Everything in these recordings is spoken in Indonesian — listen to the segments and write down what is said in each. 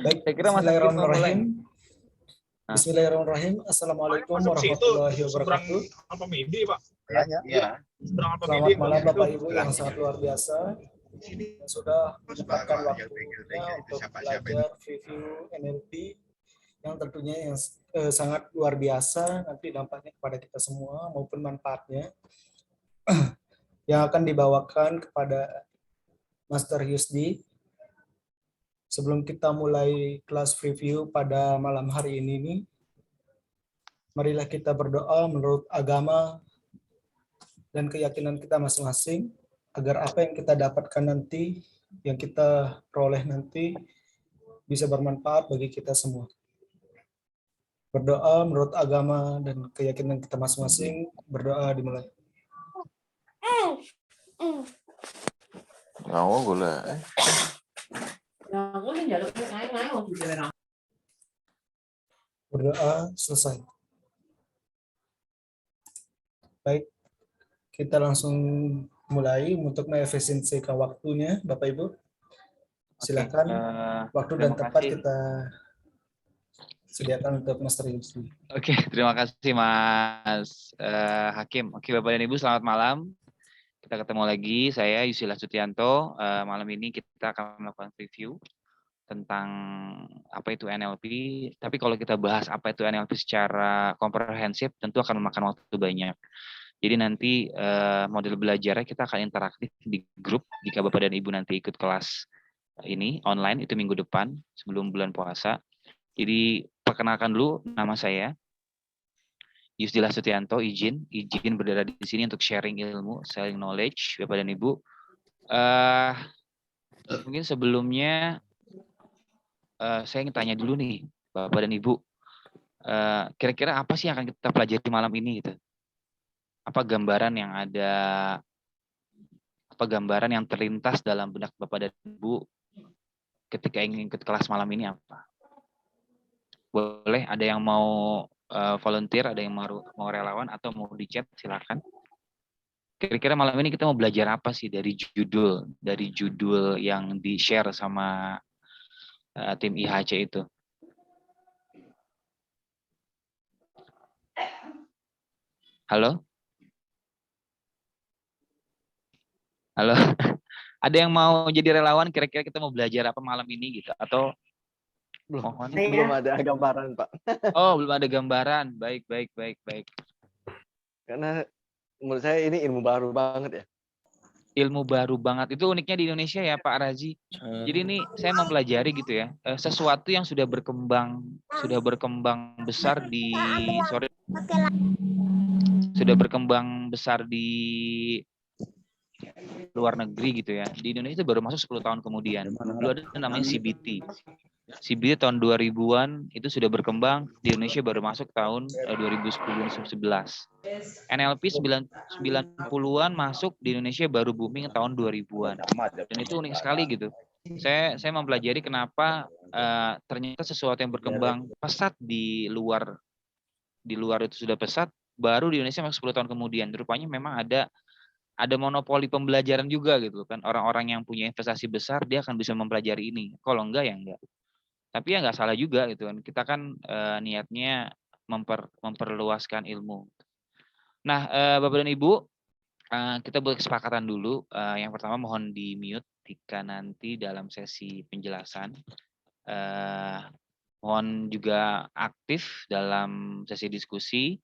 Baik, Saya kira Mas Hakim mau mulai. Bismillahirrahmanirrahim. Nah. Bismillahirrahmanirrahim. Assalamualaikum warahmatullahi wabarakatuh. Apa midi, Pak? Iya. Selamat malam Bapak Ibu yang sangat luar biasa yang sudah menyempatkan waktunya untuk belajar review NLP yang tentunya yang sangat luar biasa nanti dampaknya kepada kita semua maupun manfaatnya yang akan dibawakan kepada Master Yusdi. Sebelum kita mulai kelas review pada malam hari ini, marilah kita berdoa menurut agama dan keyakinan kita masing-masing, agar apa yang kita dapatkan nanti, yang kita peroleh nanti, bisa bermanfaat bagi kita semua. Berdoa menurut agama dan keyakinan kita masing-masing, berdoa dimulai. Ngawang gula. Berdoa selesai. Baik, kita langsung mulai untuk mengefisiensikan waktunya, Bapak Ibu. Silakan waktu dan tempat kita sediakan untuk Master Yusdi. Oke, terima kasih Mas Hakim. Oke, Bapak dan Ibu, selamat malam. Kita ketemu lagi, saya Yusila Sutianto. Malam ini kita akan melakukan review tentang apa itu NLP. Tapi kalau kita bahas apa itu NLP secara komprehensif, tentu akan memakan waktu banyak. Jadi nanti model belajarnya kita akan interaktif di grup. Jika Bapak dan Ibu nanti ikut kelas ini online, itu minggu depan sebelum bulan puasa. Jadi perkenalkan dulu, nama saya Yusdillah Sutianto, izin berada di sini untuk sharing ilmu, sharing knowledge, Bapak dan Ibu. Mungkin sebelumnya saya ingin tanya dulu nih, Bapak dan Ibu, kira-kira apa sih yang akan kita pelajari malam ini gitu? Apa gambaran yang ada, apa gambaran yang terlintas dalam benak Bapak dan Ibu ketika ingin ikut kelas malam ini apa? Boleh, ada yang mau volunteer, ada yang mau relawan atau mau di chat, silakan. Kira-kira malam ini kita mau belajar apa sih dari judul yang di-share sama tim IHC itu? Halo? Halo? Ada yang mau jadi relawan, kira-kira kita mau belajar apa malam ini gitu? Atau belum ada gambaran, Pak. Oh, belum ada gambaran. Baik. Karena menurut saya ini ilmu baru banget ya. Ilmu baru banget. Itu uniknya di Indonesia ya, Pak Raji. Jadi ini saya mempelajari gitu ya, sesuatu yang sudah berkembang besar di luar negeri gitu ya. Di Indonesia itu baru masuk 10 tahun kemudian. Dulu ada namanya CBT. CBT tahun 2000-an itu sudah berkembang, di Indonesia baru masuk tahun 2010-11. NLP 90-an masuk di Indonesia baru booming tahun 2000-an. Dan itu unik sekali gitu. Saya mempelajari kenapa ternyata sesuatu yang berkembang pesat di luar itu sudah pesat, baru di Indonesia masuk 10 tahun kemudian. Rupanya memang ada monopoli pembelajaran juga gitu kan. Orang-orang yang punya investasi besar dia akan bisa mempelajari ini. Kalau enggak ya enggak. Tapi ya nggak salah juga gitu kan. Kita kan niatnya memperluaskan ilmu. Nah, Bapak dan Ibu, kita buat kesepakatan dulu. Yang pertama mohon di mute jika nanti dalam sesi penjelasan. Mohon juga aktif dalam sesi diskusi.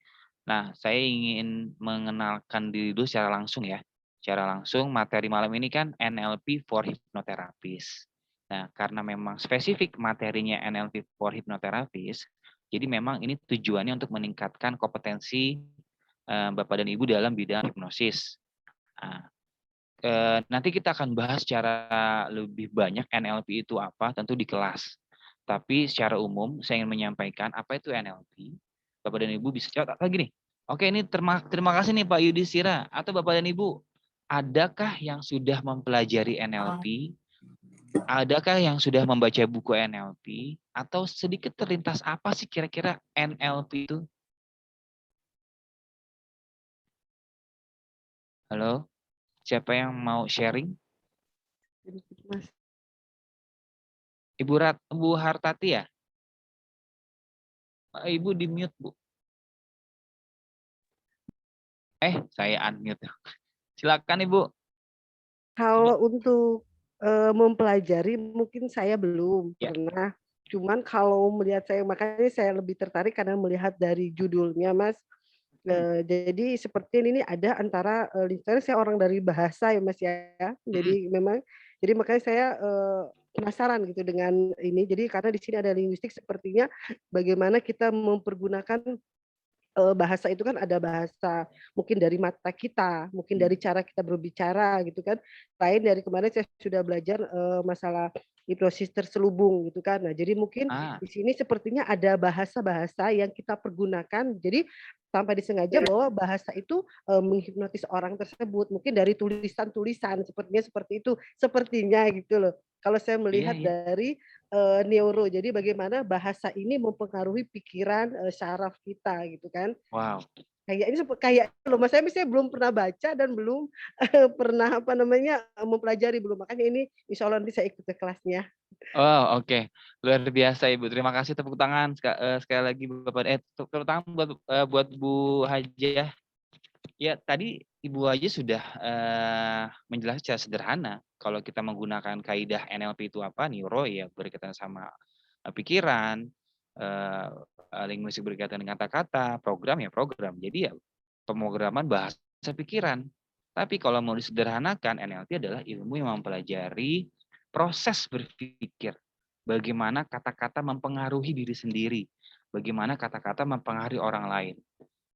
Nah, saya ingin mengenalkan diri dulu secara langsung ya. Secara langsung materi malam ini kan NLP for Hypnotherapist. Nah, karena memang spesifik materinya NLP for Hypnotherapist, jadi memang ini tujuannya untuk meningkatkan kompetensi Bapak dan Ibu dalam bidang hipnosis. Nah, nanti kita akan bahas secara lebih banyak NLP itu apa, tentu di kelas. Tapi secara umum saya ingin menyampaikan apa itu NLP. Bapak dan Ibu bisa jawab lagi nih. Oke, ini terima kasih nih Pak Yudhistira. Atau Bapak dan Ibu, adakah yang sudah mempelajari NLP? Adakah yang sudah membaca buku NLP? Atau sedikit terlintas apa sih kira-kira NLP itu? Halo? Siapa yang mau sharing? Bu Hartati ya? Ibu di mute, Bu. Saya unmute. Silakan Ibu. Kalau untuk mempelajari mungkin saya belum Ya. pernah. Cuman kalau melihat makanya saya lebih tertarik karena melihat dari judulnya, Mas. Jadi seperti ini ada antara karena saya orang dari bahasa ya, Mas ya. Jadi jadi makanya saya penasaran gitu dengan ini. Jadi karena di sini ada linguistik sepertinya bagaimana kita mempergunakan bahasa itu kan ada bahasa mungkin dari mata kita, mungkin dari cara kita berbicara gitu kan. Lain dari kemarin saya sudah belajar masalah hipnosis terselubung gitu kan. Nah, jadi mungkin di sini sepertinya ada bahasa-bahasa yang kita pergunakan. Jadi tanpa disengaja bahwa bahasa itu menghipnotis orang tersebut. Mungkin dari tulisan-tulisan sepertinya seperti itu. Sepertinya gitu loh. Kalau saya melihat dari neuro. Jadi bagaimana bahasa ini mempengaruhi pikiran, syaraf kita gitu kan. Wow. Kayak loh Mas, saya belum pernah baca dan belum pernah mempelajari belum. Makanya ini insya Allah nanti saya ikut ke kelasnya. Oh, oke. Luar biasa Ibu. Terima kasih, tepuk tangan sekali lagi Bapak. Tepuk tangan buat Bu Hajah. Ya, tadi Ibu Hajah sudah menjelaskan secara sederhana kalau kita menggunakan kaidah NLP itu apa, neuro ya berkaitan sama pikiran, linguistik berkaitan dengan kata-kata, program ya program. Jadi ya pemrograman bahasa pikiran. Tapi kalau mau disederhanakan, NLP adalah ilmu yang mempelajari proses berpikir. Bagaimana kata-kata mempengaruhi diri sendiri. Bagaimana kata-kata mempengaruhi orang lain.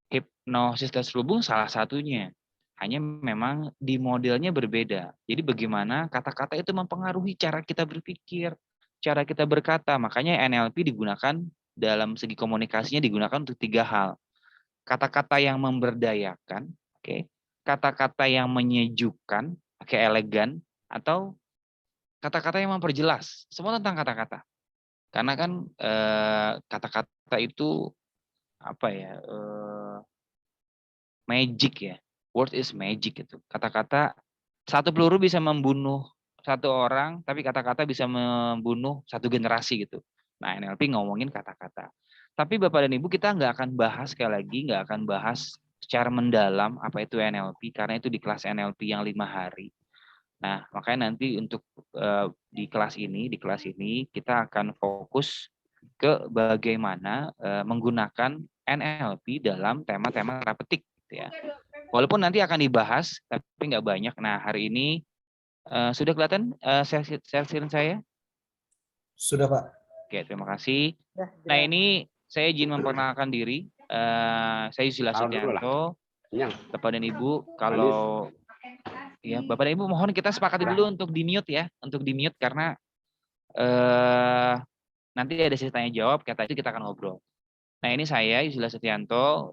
Hipnosis terselubung salah satunya. Hanya memang di modelnya berbeda. Jadi bagaimana kata-kata itu mempengaruhi cara kita berpikir, cara kita berkata. Makanya NLP digunakan dalam segi komunikasinya digunakan untuk 3 hal. Kata-kata yang memberdayakan, kata-kata yang menyejukkan, elegan, atau kata-kata yang memperjelas. Semua tentang kata-kata. Karena kan kata-kata itu apa ya? Magic ya. Word is magic itu. Kata-kata satu peluru bisa membunuh satu orang, tapi kata-kata bisa membunuh satu generasi gitu. Nah, NLP ngomongin kata-kata. Tapi Bapak dan Ibu, kita nggak akan bahas sekali lagi, nggak akan bahas secara mendalam apa itu NLP, karena itu di kelas NLP yang 5 hari. Nah, makanya nanti untuk di kelas ini kita akan fokus ke bagaimana menggunakan NLP dalam tema-tema terapeutik. Ya. Walaupun nanti akan dibahas, tapi nggak banyak. Nah, hari ini sudah kelihatan share screen saya? Sudah, Pak. Oke, terima kasih. Nah, ini saya izin memperkenalkan diri. Saya Yusila Setianto. Bapak dan Ibu, kalau ya Bapak dan Ibu mohon kita sepakati dulu untuk di-mute ya, untuk di-mute karena nanti ada sesi tanya jawab, kata itu kita akan ngobrol. Nah, ini saya Yusila Setianto,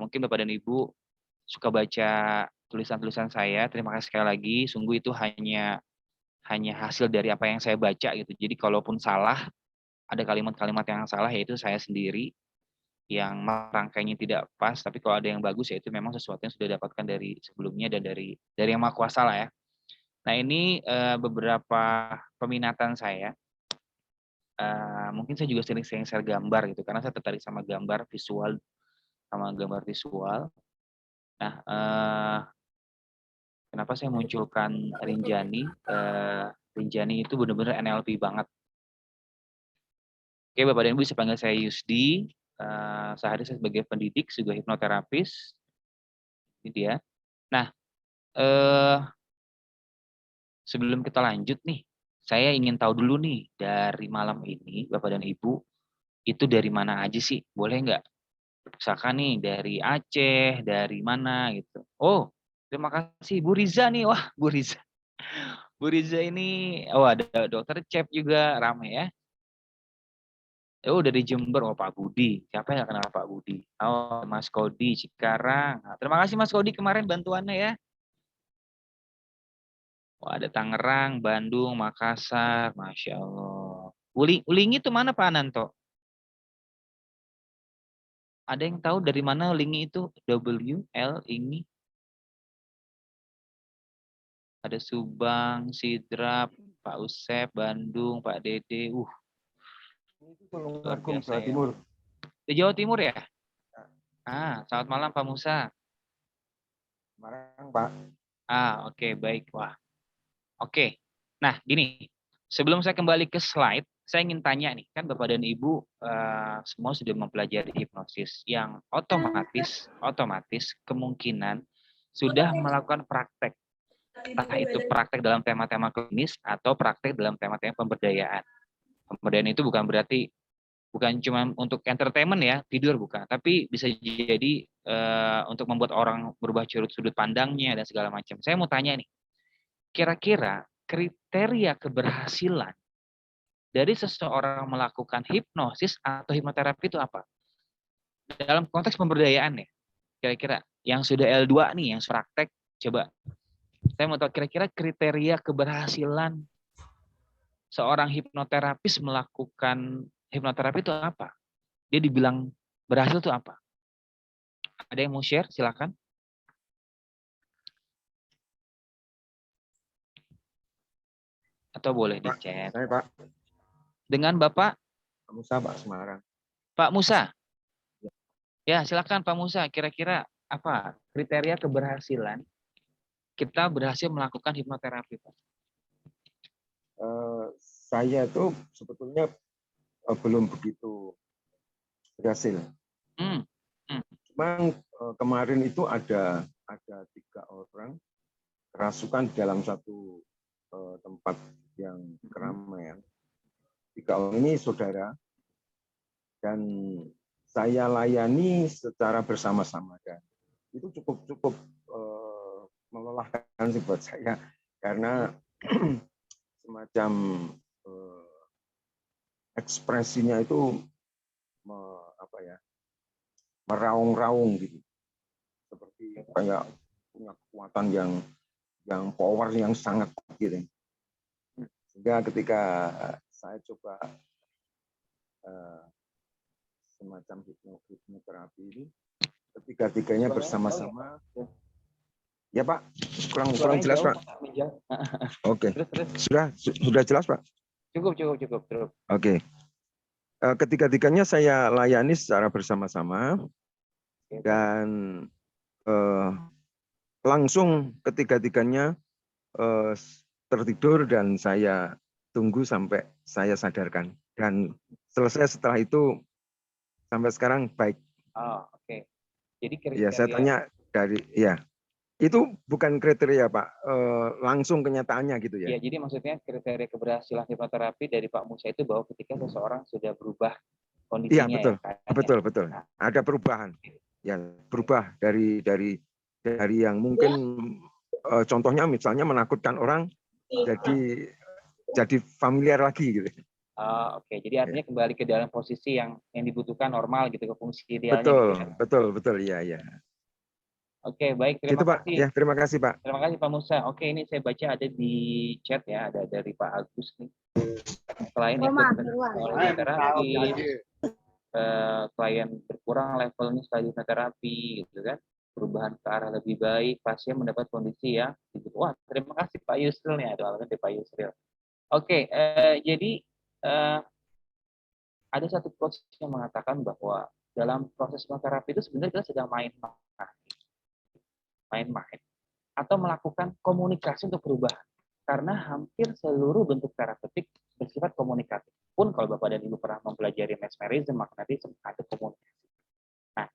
mungkin Bapak dan Ibu suka baca tulisan-tulisan saya, terima kasih sekali lagi. Sungguh itu hanya hasil dari apa yang saya baca gitu. Jadi kalaupun salah, ada kalimat-kalimat yang salah yaitu saya sendiri yang merangkainya tidak pas. Tapi kalau ada yang bagus yaitu memang sesuatu yang sudah didapatkan dari sebelumnya dan dari yang Maha Kuasa lah ya. Nah ini beberapa peminatan saya. Mungkin saya juga sering share gambar gitu karena saya tertarik sama gambar visual. Nah, kenapa saya munculkan Rinjani? Rinjani itu benar-benar NLP banget. Oke, Bapak dan Ibu bisa panggil saya Yusdi. Sehari saya sebagai pendidik, juga hipnoterapis. Ini dia. Nah, sebelum kita lanjut nih, saya ingin tahu dulu nih, dari malam ini, Bapak dan Ibu, itu dari mana aja sih? Boleh nggak? Misalkan nih dari Aceh, dari mana gitu. Oh, terima kasih Bu Riza nih. Wah, Bu Riza. Bu Riza ini, ada Dokter Cep juga, ramai ya. Oh, dari Jember. Oh, Pak Budi. Siapa yang kenal Pak Budi? Oh, Mas Kodi, Cikarang. Nah, terima kasih Mas Kodi kemarin bantuannya ya. Oh, ada Tangerang, Bandung, Makassar. Masya Allah. Ulingi itu mana Pak Ananto? Ada yang tahu dari mana Ulingi itu? W, L, Ingi. Ada Subang, Sidrap. Pak Usep, Bandung, Pak Dede. Ini Luar Tulungagung, biasa Jawa ya. Timur. Di Jawa Timur ya? Selamat malam Pak Musa. Semarang, Pak. Oke, baik. Wah, oke. Nah, gini. Sebelum saya kembali ke slide, saya ingin tanya nih, kan Bapak dan Ibu semua sudah mempelajari hipnosis yang otomatis kemungkinan sudah melakukan praktek. Entah itu praktek dalam tema-tema klinis atau praktek dalam tema-tema pemberdayaan. Pemberdayaan itu bukan cuma untuk entertainment ya, tidur bukan, tapi bisa jadi untuk membuat orang berubah sudut pandangnya dan segala macam. Saya mau tanya nih, kira-kira kriteria keberhasilan dari seseorang melakukan hipnosis atau hipnoterapi itu apa? Dalam konteks pemberdayaan ya, kira-kira yang sudah L2 nih, yang praktek, coba. Saya mau tahu kira-kira kriteria keberhasilan seorang hipnoterapis melakukan hipnoterapi itu apa? Dia dibilang berhasil itu apa? Ada yang mau share? Silakan. Atau boleh di chat. Saya, Pak. Dengan Bapak? Pak Musa, Pak, Semarang. Pak Musa? Ya, silakan Pak Musa. Kira-kira apa kriteria keberhasilan kita berhasil melakukan hipnoterapi, Pak? Saya tuh sebetulnya belum begitu berhasil. Memang kemarin itu ada 3 orang kerasukan di dalam satu tempat yang keramaian. 3 orang ini saudara, dan saya layani secara bersama-sama, dan itu cukup melelahkan sih buat saya, karena semacam ekspresinya itu meraung-raung gitu, seperti kayak punya kekuatan yang power yang sangat gitu. Sehingga ketika saya coba semacam hipnoterapi ini, ketiga-tiganya bersama-sama. Ya Pak, kurang jelas Pak. Oke, sudah jelas Pak. Cukup. Oke. Ketiga-tiganya saya layani secara bersama-sama, dan langsung ketiga-tiganya tertidur dan saya tunggu sampai saya sadarkan, dan selesai setelah itu sampai sekarang baik. Oke. Jadi ya, saya tanya itu bukan kriteria Pak, langsung kenyataannya gitu ya. Ya, jadi maksudnya kriteria keberhasilan hipnoterapi dari Pak Musa itu bahwa ketika seseorang sudah berubah kondisinya. Iya, betul. Ada perubahan. Ya, berubah dari yang mungkin contohnya misalnya menakutkan orang jadi familiar lagi gitu. Oke. Jadi artinya kembali ke dalam posisi yang dibutuhkan normal gitu, ke fungsi idealnya. Betul, iya. Oke, baik. Terima kasih. Ya, terima kasih Pak. Terima kasih Pak Musa. Oke, ini saya baca ada di chat ya, ada dari Pak Agus nih. Klien hipnoterapi, klien berkurang levelnya setelah hipnoterapi, gitu kan? Perubahan ke arah lebih baik, pasien mendapat kondisi ya. Gitu. Wah, terima kasih Pak Yusril nih, ada dari Pak Yusril. Oke, jadi ada satu quotes yang mengatakan bahwa dalam proses hipnoterapi itu sebenarnya kita sedang main-main atau melakukan komunikasi untuk perubahan, karena hampir seluruh bentuk terapeutik bersifat komunikatif. Pun kalau Bapak dan Ibu pernah mempelajari mesmerism, magnetism, ada komunikasi. Nah,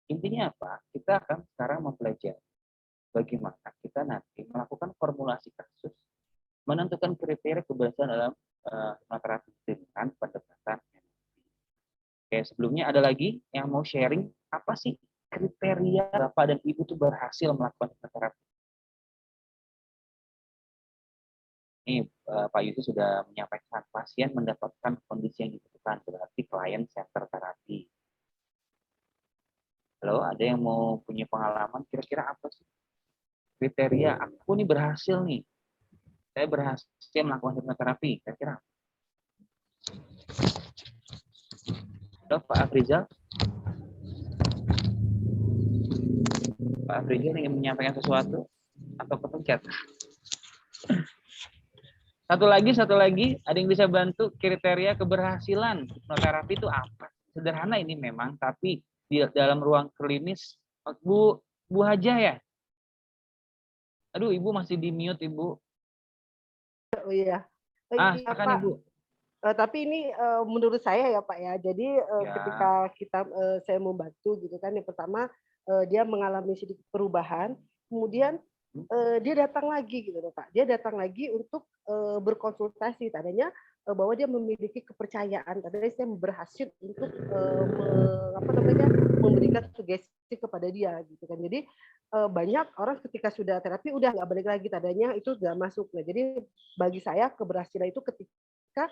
intinya apa? Kita akan sekarang mempelajari bagaimana kita nanti melakukan formulasi kasus, menentukan kriteria keberhasilan dalam hipnoterapi dengan pendekatan NLP. Oke, sebelumnya ada lagi yang mau sharing apa sih kriteria Bapak dan Ibu itu berhasil melakukan hipnoterapi? Ini Pak Yusuf sudah menyampaikan pasien mendapatkan kondisi yang dibutuhkan, berarti klien center terapi. Halo, ada yang mau punya pengalaman kira-kira apa sih kriteria aku nih berhasil nih, saya berhasil melakukan hipnoterapi, kira-kira? Halo, Pak Afrizal? Pak Afrizal ingin menyampaikan sesuatu atau kepencet? Satu lagi, ada yang bisa bantu kriteria keberhasilan hipnoterapi itu apa? Sederhana ini memang, tapi di dalam ruang klinis, Bu Haja ya? Aduh, Ibu masih di mute, Ibu. Oh iya. Oh iya Silakan Pak. Ibu. Tapi ini menurut saya ya Pak ya. Jadi Ya. ketika saya membantu gitu kan, yang pertama dia mengalami sedikit perubahan, kemudian dia datang lagi gitu loh Pak. Dia datang lagi untuk berkonsultasi. Tadinya bahwa dia memiliki kepercayaan. Tadinya saya berhasil untuk memberikan sugesti kepada dia gitu kan. Jadi banyak orang ketika sudah terapi udah nggak balik lagi, tadinya itu nggak masuk. Nah, jadi bagi saya keberhasilan itu ketika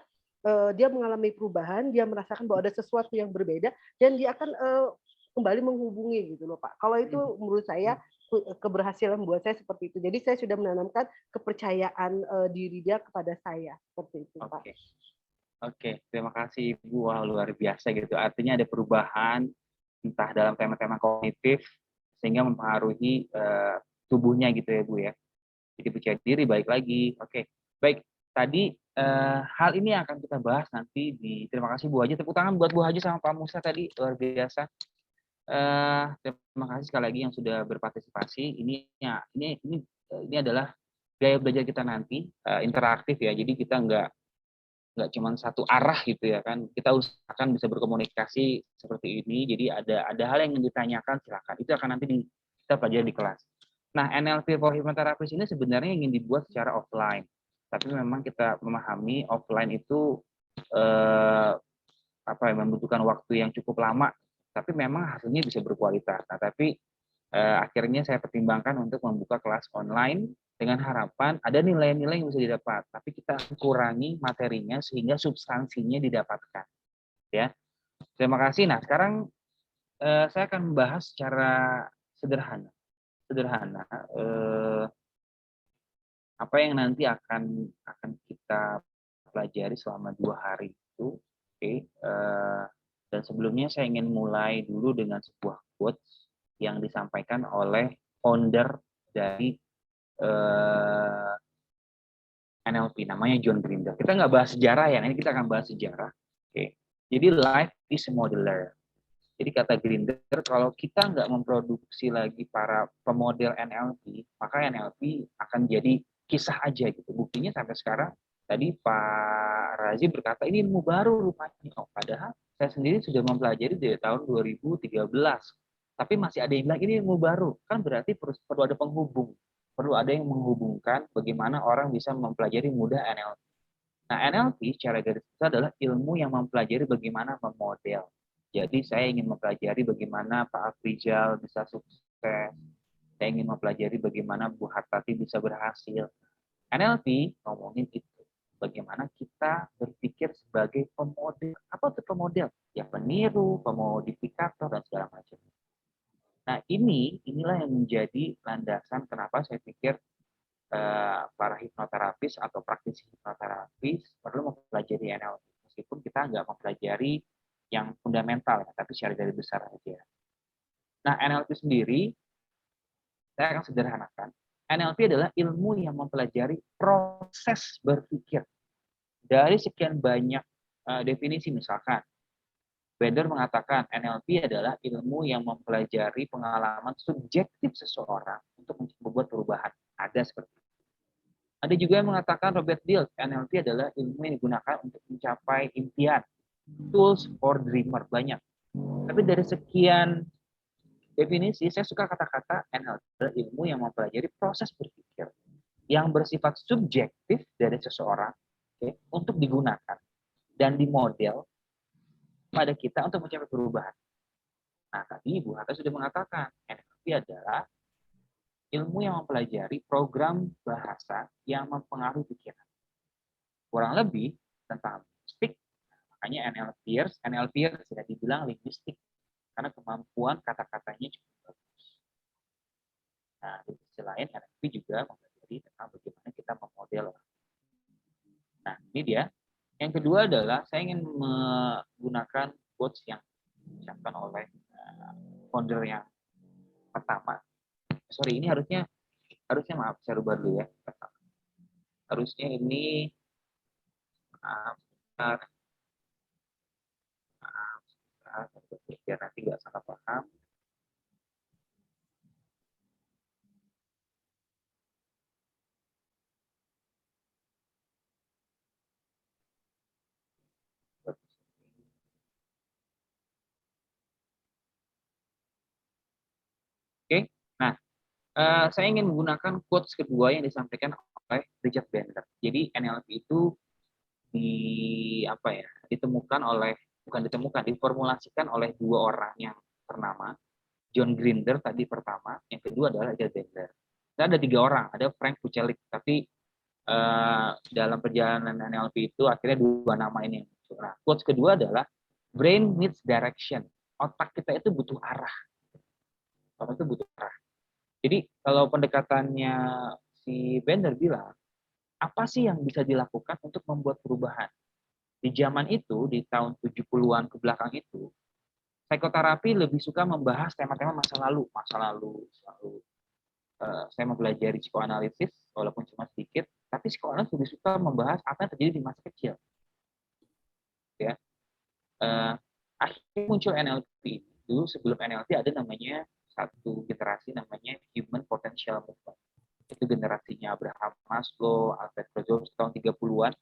dia mengalami perubahan, dia merasakan bahwa ada sesuatu yang berbeda dan dia akan kembali menghubungi gitu loh Pak. Kalau itu menurut saya keberhasilan buat saya seperti itu. Jadi saya sudah menanamkan kepercayaan diri dia kepada saya seperti itu Pak. Oke, terima kasih Ibu. Wah, luar biasa gitu. Artinya ada perubahan entah dalam tema-tema kognitif sehingga mempengaruhi tubuhnya gitu ya Bu ya. Jadi percaya diri baik lagi. Oke, baik. Tadi hal ini akan kita bahas nanti di. Terima kasih Bu Haji. Tepuk tangan buat Bu Haji sama Pak Musa tadi, luar biasa. Terima kasih sekali lagi yang sudah berpartisipasi. Ini adalah gaya belajar kita nanti interaktif ya. Jadi kita nggak cuma satu arah gitu ya kan. Kita usahakan bisa berkomunikasi seperti ini. Jadi ada hal yang ingin ditanyakan, silakan. Itu akan nanti kita pelajari di kelas. Nah, NLP for Hypnotherapist ini sebenarnya ingin dibuat secara offline. Tapi memang kita memahami offline itu membutuhkan waktu yang cukup lama. Tapi memang hasilnya bisa berkualitas. Nah, tapi akhirnya saya pertimbangkan untuk membuka kelas online dengan harapan ada nilai-nilai yang bisa didapat, tapi kita kurangi materinya sehingga substansinya didapatkan. Ya, terima kasih. Nah, sekarang saya akan membahas secara sederhana apa yang nanti akan kita pelajari selama 2 hari itu. Oke. Dan sebelumnya saya ingin mulai dulu dengan sebuah quotes yang disampaikan oleh founder dari NLP, namanya John Grinder. Kita nggak bahas sejarah ya, ini kita akan bahas sejarah. Oke. Jadi life is a modeler. Jadi kata Grinder, kalau kita nggak memproduksi lagi para pemodel NLP, maka NLP akan jadi kisah aja gitu. Buktinya sampai sekarang, tadi Pak Razi berkata ini ilmu baru rupanya. Oh, padahal saya sendiri sudah mempelajari dari tahun 2013. Tapi masih ada yang bilang ini ilmu baru. Kan berarti perlu ada penghubung. Perlu ada yang menghubungkan bagaimana orang bisa mempelajari mudah NLP. Nah, NLP secara garis besar adalah ilmu yang mempelajari bagaimana memodel. Jadi saya ingin mempelajari bagaimana Pak Afrizal bisa sukses. Saya ingin mempelajari bagaimana Bu Hartati bisa berhasil. NLP ngomongin itu. Bagaimana kita berpikir sebagai pemodel. Apa itu pemodel? Ya peniru, pemodifikator, dan segala macam. Nah, inilah yang menjadi landasan kenapa saya pikir para hipnoterapis atau praktisi hipnoterapis perlu mempelajari NLP. Meskipun kita nggak mempelajari yang fundamental, tapi secara garis besar aja. Nah, NLP sendiri, saya akan sederhanakan. NLP adalah ilmu yang mempelajari proses berpikir. Dari sekian banyak definisi, misalkan, Bender mengatakan NLP adalah ilmu yang mempelajari pengalaman subjektif seseorang untuk membuat perubahan. Ada seperti itu. Ada juga yang mengatakan Robert Dilts, NLP adalah ilmu yang digunakan untuk mencapai impian. Tools for dreamer, banyak. Tapi dari sekian definisi, saya suka kata-kata NLP adalah ilmu yang mempelajari proses berpikir yang bersifat subjektif dari seseorang, untuk digunakan dan dimodel pada kita untuk mencapai perubahan. Nah, tadi Ibu Hatta sudah mengatakan NLP adalah ilmu yang mempelajari program bahasa yang mempengaruhi pikiran. Kurang lebih tentang linguistik, makanya NLPers sudah dibilang linguistik karena kemampuan kata-katanya cukup bagus. Nah, di sisi lain NLP juga mempelajari tentang bagaimana kita memodel. Nah, ini dia. Yang kedua adalah saya ingin menggunakan quotes yang diucapkan oleh founder yang pertama. Sorry, ini harusnya maaf, saya rubah dulu ya. Harusnya ini Maaf, maaf, maaf, biar nanti nggak salah paham. Oke, nah saya ingin menggunakan quotes kedua yang disampaikan oleh Richard Bandler. Jadi NLP itu ditemukan oleh diformulasikan oleh dua orang yang ternama, John Grinder tadi pertama, yang kedua adalah Richard Bandler. Dan ada tiga orang, ada Frank Pucelik, tapi dalam perjalanan NLP itu akhirnya dua nama ini yang muncul. Nah, quotes kedua adalah brain needs direction. Otak kita itu butuh arah. Otak itu butuh arah. Jadi kalau pendekatannya si Bender bilang, apa sih yang bisa dilakukan untuk membuat perubahan? Di zaman itu, di tahun 70-an ke belakang itu, psikoterapi lebih suka membahas tema-tema masa lalu. Saya mempelajari psikoanalisis, walaupun cuma sedikit, tapi psikoanalisis lebih suka membahas apa yang terjadi di masa kecil. Ya, akhirnya muncul NLP. Dulu sebelum NLP ada namanya satu generasi namanya Human Potential Movement. Itu generasinya Abraham Maslow, Alfred Rogers tahun 30-an,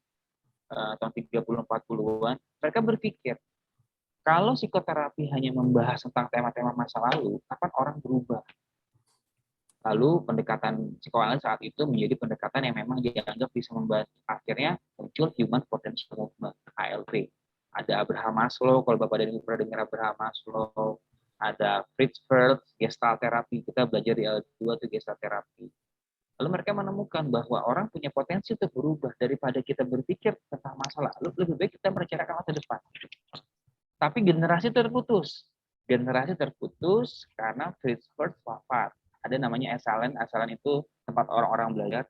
tahun 30-40-an. Mereka berpikir, kalau psikoterapi hanya membahas tentang tema-tema masa lalu, kapan orang berubah? Lalu pendekatan psikoanalisis saat itu menjadi pendekatan yang memang dianggap bisa membantu. Akhirnya muncul Human Potential Movement, HLP. Ada Abraham Maslow, kalau Bapak dan Ibu pernah dengar Abraham Maslow, ada Fritz Perls, Gestalt terapi, kita belajar di L2 itu Gestalt terapi. Lalu mereka menemukan bahwa orang punya potensi untuk berubah. Daripada kita berpikir tentang masa lalu, lebih baik kita merencanakan masa depan. Tapi generasi terputus. Generasi terputus karena Fritz Perls wafat. Ada namanya Esalen itu tempat orang-orang belajar.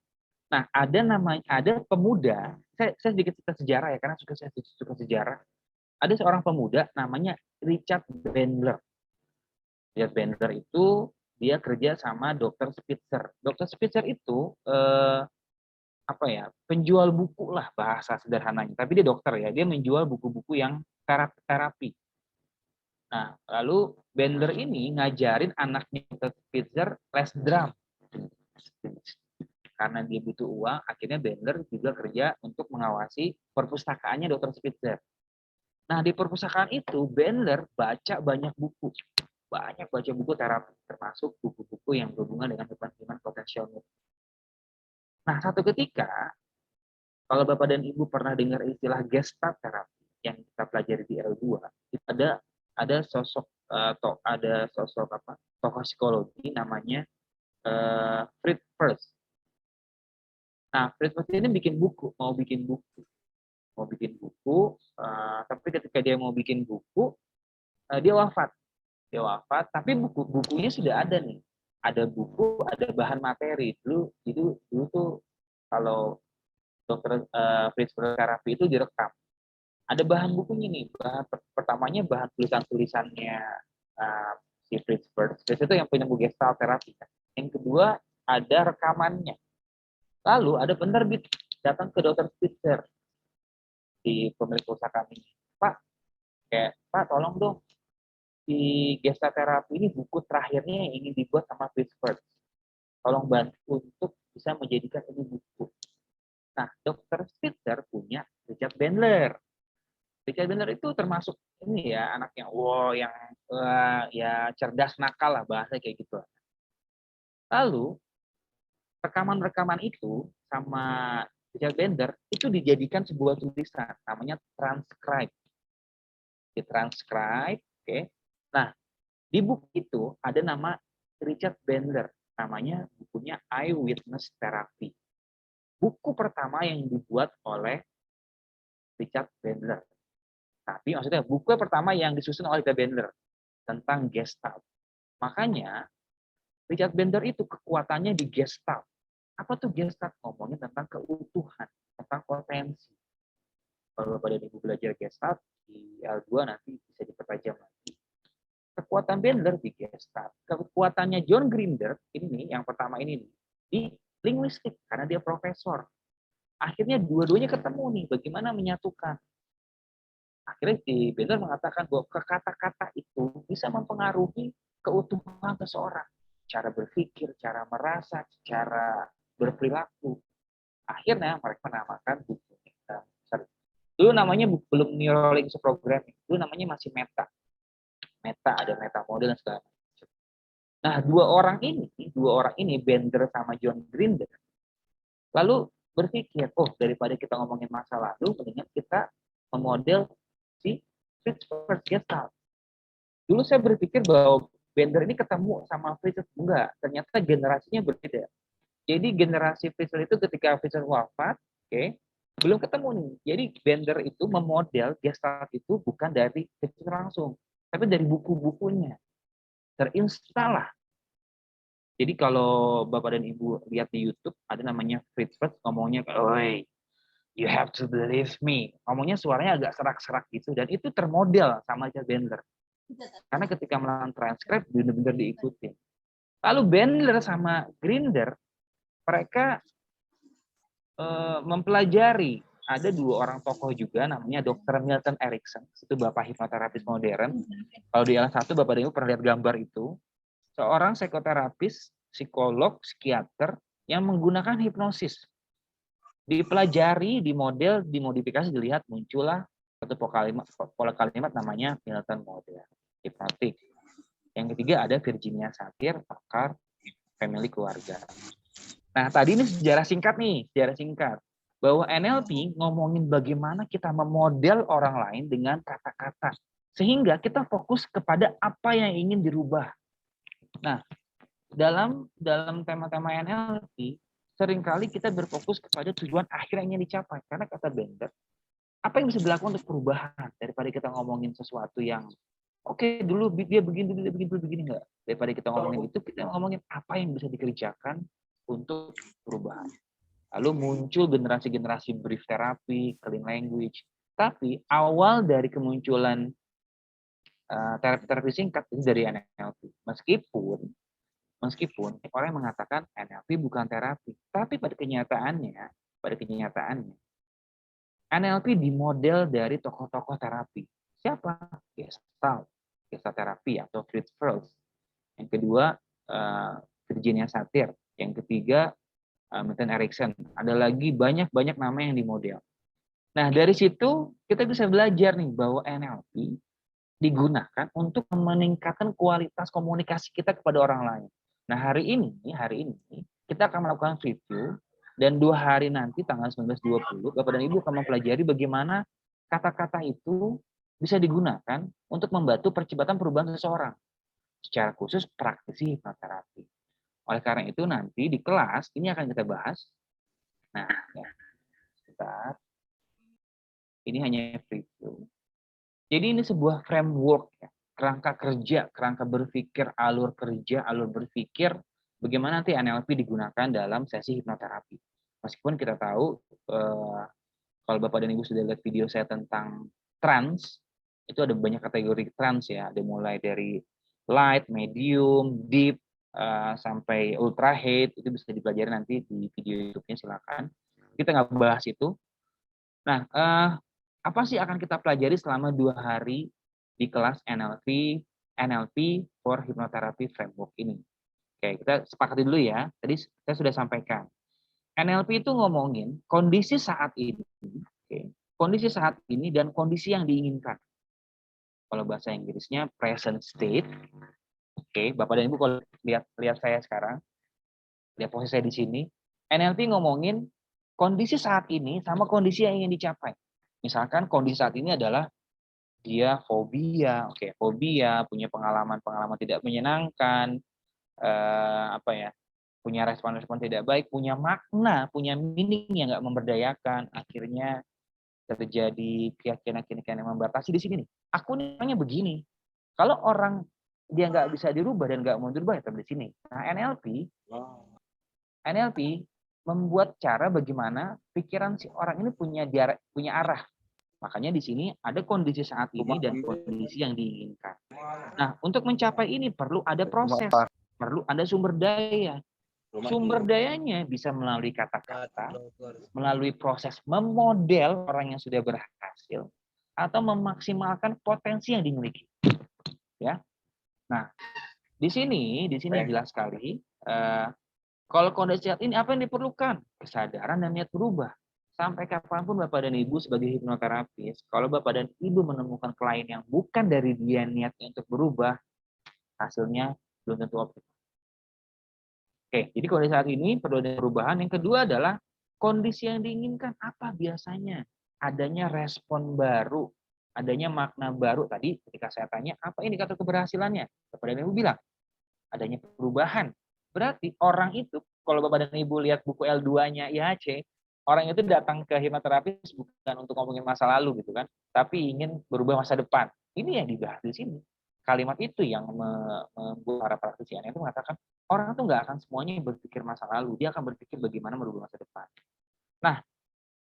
Nah, ada pemuda, saya sedikit cerita sejarah ya, karena saya suka sejarah. Ada seorang pemuda namanya Richard Bandler. Richard Bandler itu dia kerja sama Dr. Spitzer. Dr. Spitzer itu penjual buku lah bahasa sederhananya. Tapi dia dokter ya, dia menjual buku-buku yang terapi. Nah, lalu Bandler ini ngajarin anaknya Dr. Spitzer les drum. Karena dia butuh uang, akhirnya Bandler juga kerja untuk mengawasi perpustakaannya Dr. Spitzer. Nah, di perpustakaan itu Bandler baca banyak buku. Banyak baca buku terapi, termasuk buku-buku yang berhubungan dengan Human Potential Movement. Nah, satu ketika, kalau Bapak dan Ibu pernah dengar istilah Gestalt terapi yang kita pelajari di L2, itu ada sosok tokoh psikologi namanya Fritz Perls. Nah, Fritz Perls ini mau bikin buku, tapi ketika dia mau bikin buku, dia wafat, tapi bukunya sudah ada nih. Ada buku, ada bahan materi. Dulu tuh kalau dokter Fritz Perls terapi itu direkam. Ada bahan bukunya nih. Pertamanya bahan tulisannya si Fritz Perls. Itu yang penyembuh Gestalt terapi. Yang kedua ada rekamannya. Lalu ada penerbit datang ke Dr. Spitzer di pemilik perusahaan ini. Pak, tolong dong, di Gestalt terapi ini buku terakhirnya yang ingin dibuat sama Fritz Perls. Tolong bantu untuk bisa menjadikan ini buku. Nah, Dr. Spitzer punya Richard Bandler. Richard Bandler itu termasuk ini ya, anak yang ya cerdas nakal lah, bahasa kayak gitu. Lalu rekaman-rekaman itu sama Richard Bandler itu dijadikan sebuah tulisan namanya transcribe. Ditranscribe, oke. Nah, di buku itu ada nama Richard Bandler, namanya bukunya Eyewitness Therapy. Buku pertama yang dibuat oleh Richard Bandler. Tapi maksudnya buku pertama yang disusun oleh Richard Bandler tentang Gestalt. Makanya Richard Bandler itu kekuatannya di Gestalt. Apa tuh Gestalt? Ngomongin tentang keutuhan, tentang potensi. Kalau pada Ibu belajar Gestalt di L2 nanti bisa dipertajam lagi. Kekuatan Bandler di Gestalt. Kekuatannya John Grinder ini yang pertama ini di linguistik karena dia profesor. Akhirnya dua-duanya ketemu nih, bagaimana menyatukan. Akhirnya si Bender mengatakan bahwa kata-kata itu bisa mempengaruhi keutuhan seseorang. Cara berpikir, cara merasa, cara berperilaku. Akhirnya mereka menamakan buku dulu namanya belum Neuralink Programming, dulu namanya masih Meta. Meta, ada Meta model dan segala macam. Nah, dua orang ini Bender sama John Grinder, lalu berpikir, oh daripada kita ngomongin masa lalu, mendingan kita memodel si Fritz Gestalt. Dulu saya berpikir bahwa Bender ini ketemu sama Fritz, enggak, ternyata generasinya berbeda. Jadi generasi Fritz itu ketika Fritz wafat, belum ketemu nih. Jadi Bender itu memodel Gestalt itu bukan dari Fritz langsung, tapi dari buku-bukunya. Terinstall lah. Jadi kalau Bapak dan Ibu lihat di YouTube, ada namanya Fritz ngomongnya, oi, you have to believe me. Ngomongnya suaranya agak serak-serak gitu, dan itu termodel sama aja Bender. Karena ketika melakukan transkrip, benar-benar diikutin. Lalu Bender sama Grinder, mereka mempelajari, ada dua orang tokoh juga, namanya Dr. Milton Erickson, itu Bapak hipnoterapis modern. Kalau di L1, Bapak dan Ibu pernah lihat gambar itu, seorang psikoterapis, psikolog, psikiater yang menggunakan hipnosis. Dipelajari, dimodel, dimodifikasi, dilihat muncullah satu pola kalimat namanya Milton model, hipnotik. Yang ketiga ada Virginia Satir, pakar family keluarga. Nah, tadi ini sejarah singkat nih, sejarah singkat. Bahwa NLP ngomongin bagaimana kita memodel orang lain dengan kata-kata. Sehingga kita fokus kepada apa yang ingin dirubah. Nah, dalam tema-tema NLP, seringkali kita berfokus kepada tujuan akhir yang ingin dicapai. Karena kata Bender, apa yang bisa dilakukan untuk perubahan daripada kita ngomongin sesuatu yang oke, dulu dia begini enggak. Daripada kita ngomongin itu, kita ngomongin apa yang bisa dikerjakan untuk perubahan. Lalu muncul generasi-generasi brief therapy, clean language. Tapi awal dari kemunculan terapi-terapi singkat itu dari NLP. Meskipun orang yang mengatakan NLP bukan terapi, tapi pada kenyataannya NLP dimodel dari tokoh-tokoh terapi. Siapa? Gestalt terapi atau Fritz Perls. Yang kedua Virginia Satir. Yang ketiga Milton Erickson. Ada lagi banyak nama yang dimodel. Nah, dari situ kita bisa belajar nih bahwa NLP digunakan untuk meningkatkan kualitas komunikasi kita kepada orang lain. Nah, hari ini kita akan melakukan review, dan 2 hari nanti tanggal 19-20 Bapak dan Ibu akan mempelajari bagaimana kata-kata itu bisa digunakan untuk membantu percepatan perubahan seseorang. Secara khusus praktisi hipnoterapi. Oleh karena itu nanti di kelas ini akan kita bahas. Nah, ya, sebentar. Ini hanya preview. Jadi ini sebuah framework, ya, kerangka kerja, kerangka berpikir, alur kerja, alur berpikir, bagaimana nanti NLP digunakan dalam sesi hipnoterapi. Meskipun kita tahu, kalau Bapak dan Ibu sudah lihat video saya tentang trance, itu ada banyak kategori trance ya, ada mulai dari light, medium, deep, sampai ultra hate, itu bisa dipelajari nanti di video YouTube-nya, silakan. Kita nggak bahas itu. Nah, apa sih akan kita pelajari selama 2 hari di kelas NLP for Hypnotherapy Framework ini? Oke, kita sepakati dulu ya. Tadi saya sudah sampaikan. NLP itu ngomongin kondisi saat ini, kondisi saat ini dan kondisi yang diinginkan. Kalau bahasa Inggrisnya present state. Oke, Bapak dan Ibu kalau lihat saya sekarang, lihat posisi saya di sini, NLP ngomongin kondisi saat ini sama kondisi yang ingin dicapai. Misalkan kondisi saat ini adalah dia fobia, fobia, punya pengalaman tidak menyenangkan, punya respon-respon tidak baik, punya makna, punya meaning yang nggak memberdayakan, akhirnya terjadi keyakinan-keyakinan yang membatasi di sini nih. Aku nih orangnya begini. Kalau orang dia nggak bisa dirubah dan nggak mau dirubah, ya di sini. Nah, NLP membuat cara bagaimana pikiran si orang ini punya arah. Makanya di sini ada kondisi saat ini dan kondisi yang diinginkan. Nah, untuk mencapai ini perlu ada proses, perlu ada sumber daya. Sumber dayanya bisa melalui kata-kata, melalui proses memodel orang yang sudah berhasil, atau memaksimalkan potensi yang dimiliki. Ya. Nah, di sini jelas sekali. Kalau kondisi saat ini apa yang diperlukan? Kesadaran dan niat berubah. Sampai kapanpun Bapak dan Ibu sebagai hipnoterapis, kalau Bapak dan Ibu menemukan klien yang bukan dari dia niatnya untuk berubah, hasilnya belum tentu optimal. Oke, jadi kondisi saat ini perlu ada perubahan. Yang kedua adalah kondisi yang diinginkan. Apa biasanya? Adanya respon baru, adanya makna baru. Tadi ketika saya tanya, apa indikator keberhasilannya? Bapak dan Ibu bilang, adanya perubahan. Berarti orang itu, kalau Bapak dan Ibu lihat buku L2-nya IHC, orang itu datang ke hipnoterapis bukan untuk ngomongin masa lalu gitu kan, tapi ingin berubah masa depan. Ini yang dibahas di sini. Kalimat itu yang membuat para praktisi itu mengatakan, orang itu nggak akan semuanya berpikir masa lalu, dia akan berpikir bagaimana merubah masa depan. Nah,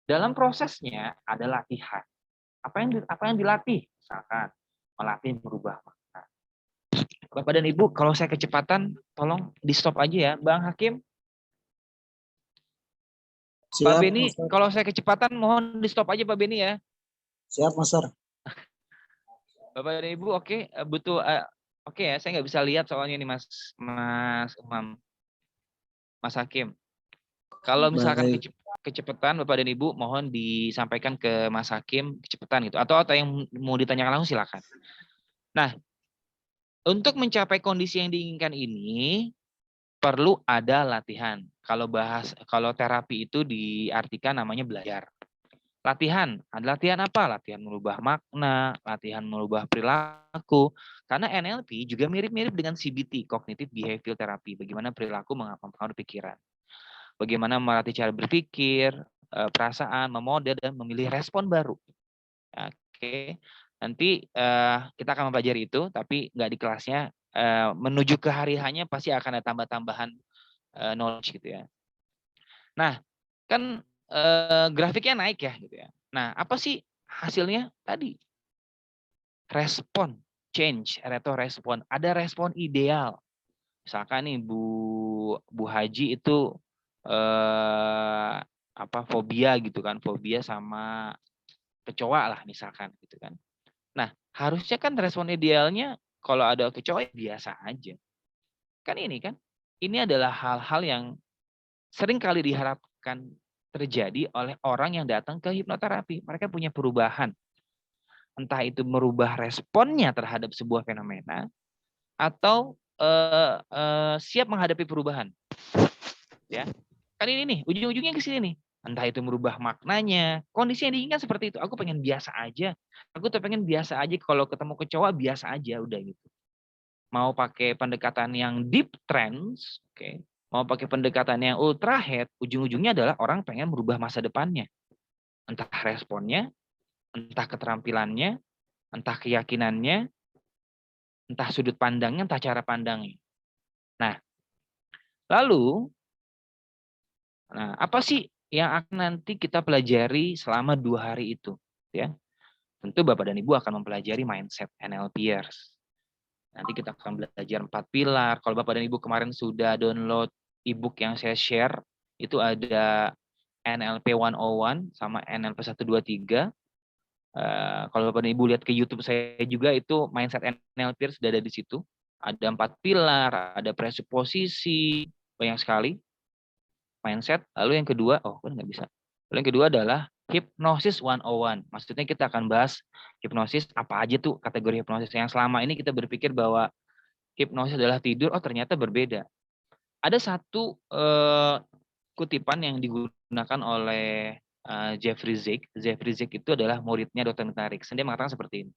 dalam prosesnya ada latihan. Apa yang dilatih? Misalkan melatih merubah makna. Bapak dan Ibu, kalau saya kecepatan, tolong di stop aja ya, Bang Hakim. Siap, Pak Beni, Master. kalau saya kecepatan, mohon di stop aja Pak Beni ya. Siap, Master. Bapak dan Ibu, oke, butuh, oke ya, saya nggak bisa lihat soalnya nih Mas Umam, Mas Hakim. Kalau misalkan kecepatan Bapak dan Ibu, mohon disampaikan ke Mas Hakim kecepatan gitu, atau yang mau ditanyakan langsung silakan. Nah, untuk mencapai kondisi yang diinginkan ini perlu ada latihan. Kalau terapi itu diartikan namanya belajar. Latihan apa? Latihan merubah makna, latihan merubah perilaku. Karena NLP juga mirip-mirip dengan CBT, Cognitive Behavioral Therapy. Bagaimana perilaku mempengaruhi pikiran. Bagaimana melatih cara berpikir, perasaan, memodel, dan memilih respon baru. Oke, nanti kita akan mempelajari itu, tapi nggak di kelasnya. Menuju ke hari hanya pasti akan ada tambah-tambahan knowledge gitu ya. Nah, kan grafiknya naik ya gitu ya. Nah, apa sih hasilnya tadi? Respon, change, respon. Ada respon ideal. Misalkan nih Bu Haji itu fobia gitu kan, fobia sama kecoa lah misalkan gitu kan. Nah, harusnya kan respon idealnya kalau ada kecoa biasa aja. Kan ini adalah hal-hal yang sering kali diharapkan terjadi oleh orang yang datang ke hipnoterapi. Mereka punya perubahan. Entah itu merubah responnya terhadap sebuah fenomena, atau siap menghadapi perubahan. Ya, kan ini nih, ujung-ujungnya ke sini nih. Entah itu merubah maknanya, kondisi yang diinginkan seperti itu. Aku pengen biasa aja. Aku tuh pengen biasa aja kalau ketemu kecoa biasa aja, udah gitu. Mau pakai pendekatan yang deep trance, oke. Mau pakai pendekatan yang ultra head, ujung-ujungnya adalah orang pengen merubah masa depannya. Entah responnya, entah keterampilannya, entah keyakinannya, entah sudut pandangnya, entah cara pandangnya. Nah, lalu, apa sih yang akan nanti kita pelajari selama 2 hari itu? Ya, tentu Bapak dan Ibu akan mempelajari mindset NLPers. Nanti kita akan belajar 4 pilar. Kalau Bapak dan Ibu kemarin sudah download e-book yang saya share, itu ada NLP 101 sama NLP 123. Kalau Bapak dan Ibu lihat ke YouTube saya juga, itu mindset NLP sudah ada di situ. Ada 4 pilar, ada presuposisi, banyak sekali. Mindset. Lalu yang kedua, nggak bisa. Lalu yang kedua adalah Hypnosis 101. Maksudnya kita akan bahas hipnosis apa aja tuh kategori hipnosis yang selama ini kita berpikir bahwa hipnosis adalah tidur, ternyata berbeda. Ada satu kutipan yang digunakan oleh Jeffrey Zeek. Jeffrey Zeek itu adalah muridnya Dr. Erickson. Dia mengatakan seperti ini.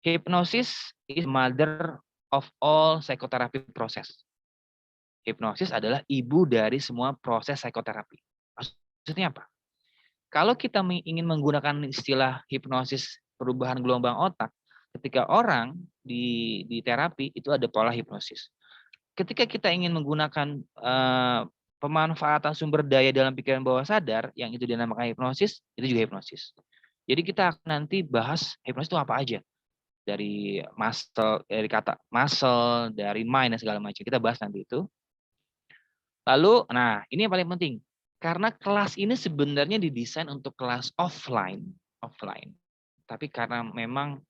Hypnosis is mother of all psychotherapy process. Hipnosis adalah ibu dari semua proses psikoterapi. Maksudnya apa? Kalau kita ingin menggunakan istilah hipnosis perubahan gelombang otak, ketika orang di terapi itu ada pola hipnosis. Ketika kita ingin menggunakan pemanfaatan sumber daya dalam pikiran bawah sadar, yang itu dinamakan hipnosis, itu juga hipnosis. Jadi kita akan nanti bahas hipnosis itu apa aja. Dari muscle, dari kata muscle, dari mind, dan segala macam. Kita bahas nanti itu. Lalu, nah ini yang paling penting. Karena kelas ini sebenarnya didesain untuk kelas offline. Tapi karena memang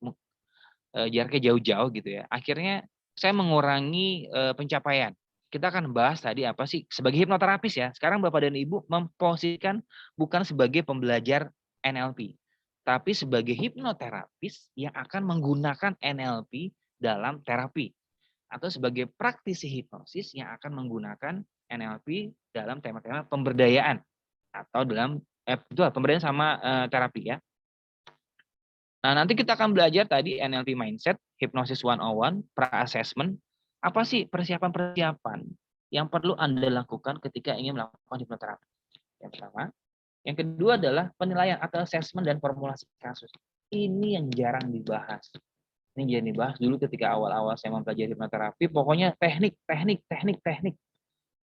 jaraknya jauh-jauh gitu ya, akhirnya saya mengurangi pencapaian. Kita akan bahas tadi apa sih sebagai hipnoterapis ya. Sekarang Bapak dan Ibu memposisikan bukan sebagai pembelajar NLP, tapi sebagai hipnoterapis yang akan menggunakan NLP dalam terapi, atau sebagai praktisi hipnosis yang akan menggunakan NLP dalam tema-tema pemberdayaan atau dalam itu pemberdayaan sama terapi ya. Nah, nanti kita akan belajar tadi NLP mindset, hipnosis 101, pra-assessment. Apa sih persiapan-persiapan yang perlu Anda lakukan ketika ingin melakukan hipnoterapi? Yang pertama. Yang kedua adalah penilaian atau assessment dan formulasi kasus. Ini yang jarang dibahas. Ini jangan dibahas dulu ketika awal-awal saya mempelajari hipnoterapi. Pokoknya teknik.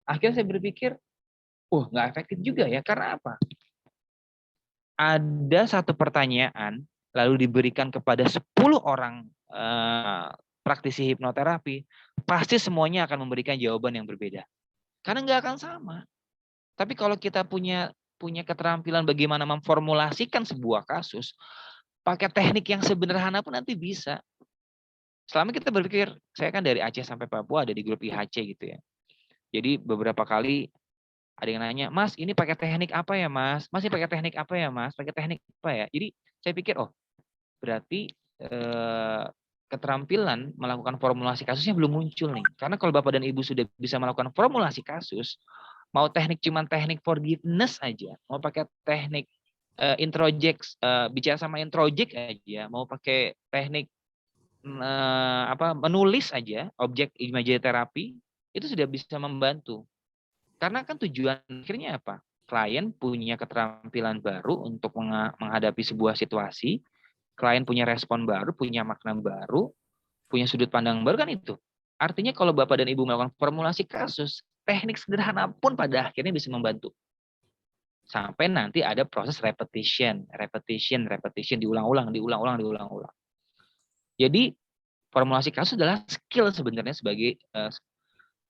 Akhirnya saya berpikir, nggak efektif juga ya. Karena apa? Ada satu pertanyaan lalu diberikan kepada 10 orang praktisi hipnoterapi, pasti semuanya akan memberikan jawaban yang berbeda. Karena nggak akan sama. Tapi kalau kita punya keterampilan bagaimana memformulasikan sebuah kasus, pakai teknik yang sederhana pun nanti bisa. Selama kita berpikir, saya kan dari Aceh sampai Papua ada di grup IHC gitu ya. Jadi beberapa kali ada yang nanya, Mas ini pakai teknik apa ya Mas? Mas ini pakai teknik apa ya Mas? Pakai teknik apa ya? Jadi saya pikir, berarti keterampilan melakukan formulasi kasusnya belum muncul nih. Karena kalau Bapak dan Ibu sudah bisa melakukan formulasi kasus, mau teknik cuman teknik forgiveness aja, mau pakai teknik introject, bicara sama introject aja, mau pakai teknik menulis aja, objek imagery terapi, itu sudah bisa membantu. Karena kan tujuan akhirnya apa? Klien punya keterampilan baru untuk menghadapi sebuah situasi, klien punya respon baru, punya makna baru, punya sudut pandang baru, kan itu. Artinya kalau Bapak dan Ibu melakukan formulasi kasus, teknik sederhana pun pada akhirnya bisa membantu. Sampai nanti ada proses repetition, diulang-ulang. Jadi formulasi kasus adalah skill sebenarnya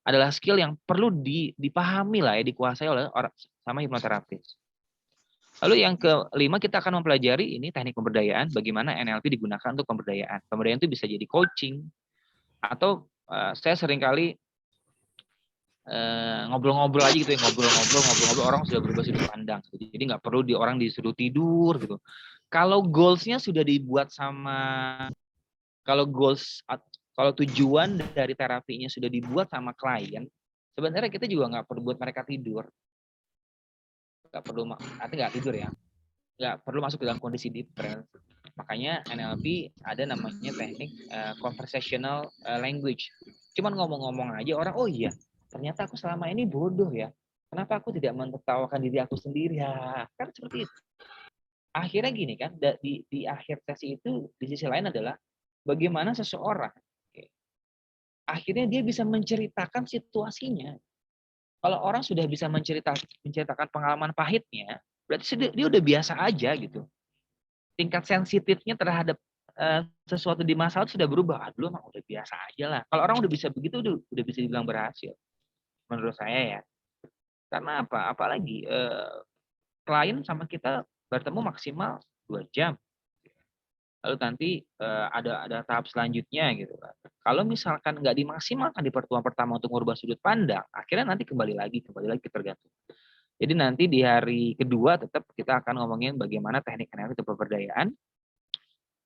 adalah skill yang perlu dipahami lah ya, dikuasai oleh orang sama hipnoterapis. Lalu yang kelima, kita akan mempelajari ini teknik pemberdayaan, bagaimana NLP digunakan untuk pemberdayaan. Pemberdayaan itu bisa jadi coaching, atau saya seringkali ngobrol-ngobrol aja gitu ya, ngobrol-ngobrol orang sudah berubah sudut pandang. Jadi nggak perlu orang disuruh tidur gitu. Kalau goals-nya sudah dibuat kalau tujuan dari terapinya sudah dibuat sama klien, sebenarnya kita juga nggak perlu buat mereka tidur. Nggak tidur ya. Nggak perlu masuk ke dalam kondisi deep trance. Makanya NLP ada namanya teknik conversational language. Cuman ngomong-ngomong aja orang, oh iya, ternyata aku selama ini bodoh ya. Kenapa aku tidak menertawakan diri aku sendiri ya? Kan seperti itu. Akhirnya gini kan, di akhir sesi itu di sisi lain adalah bagaimana seseorang akhirnya dia bisa menceritakan situasinya. Kalau orang sudah bisa menceritakan pengalaman pahitnya, berarti dia udah biasa aja gitu. Tingkat sensitifnya terhadap sesuatu di masa lalu sudah berubah. Dulu emang udah biasa aja lah. Kalau orang udah bisa begitu, udah bisa dibilang berhasil. Menurut saya ya. Karena apa? Apalagi klien sama kita bertemu maksimal 2 jam. Lalu nanti ada tahap selanjutnya gitu kan. Kalau misalkan nggak dimaksimalkan di pertemuan pertama untuk merubah sudut pandang, akhirnya nanti kembali lagi tergantung. Jadi nanti di hari kedua tetap kita akan ngomongin bagaimana teknik NLP itu pemberdayaan.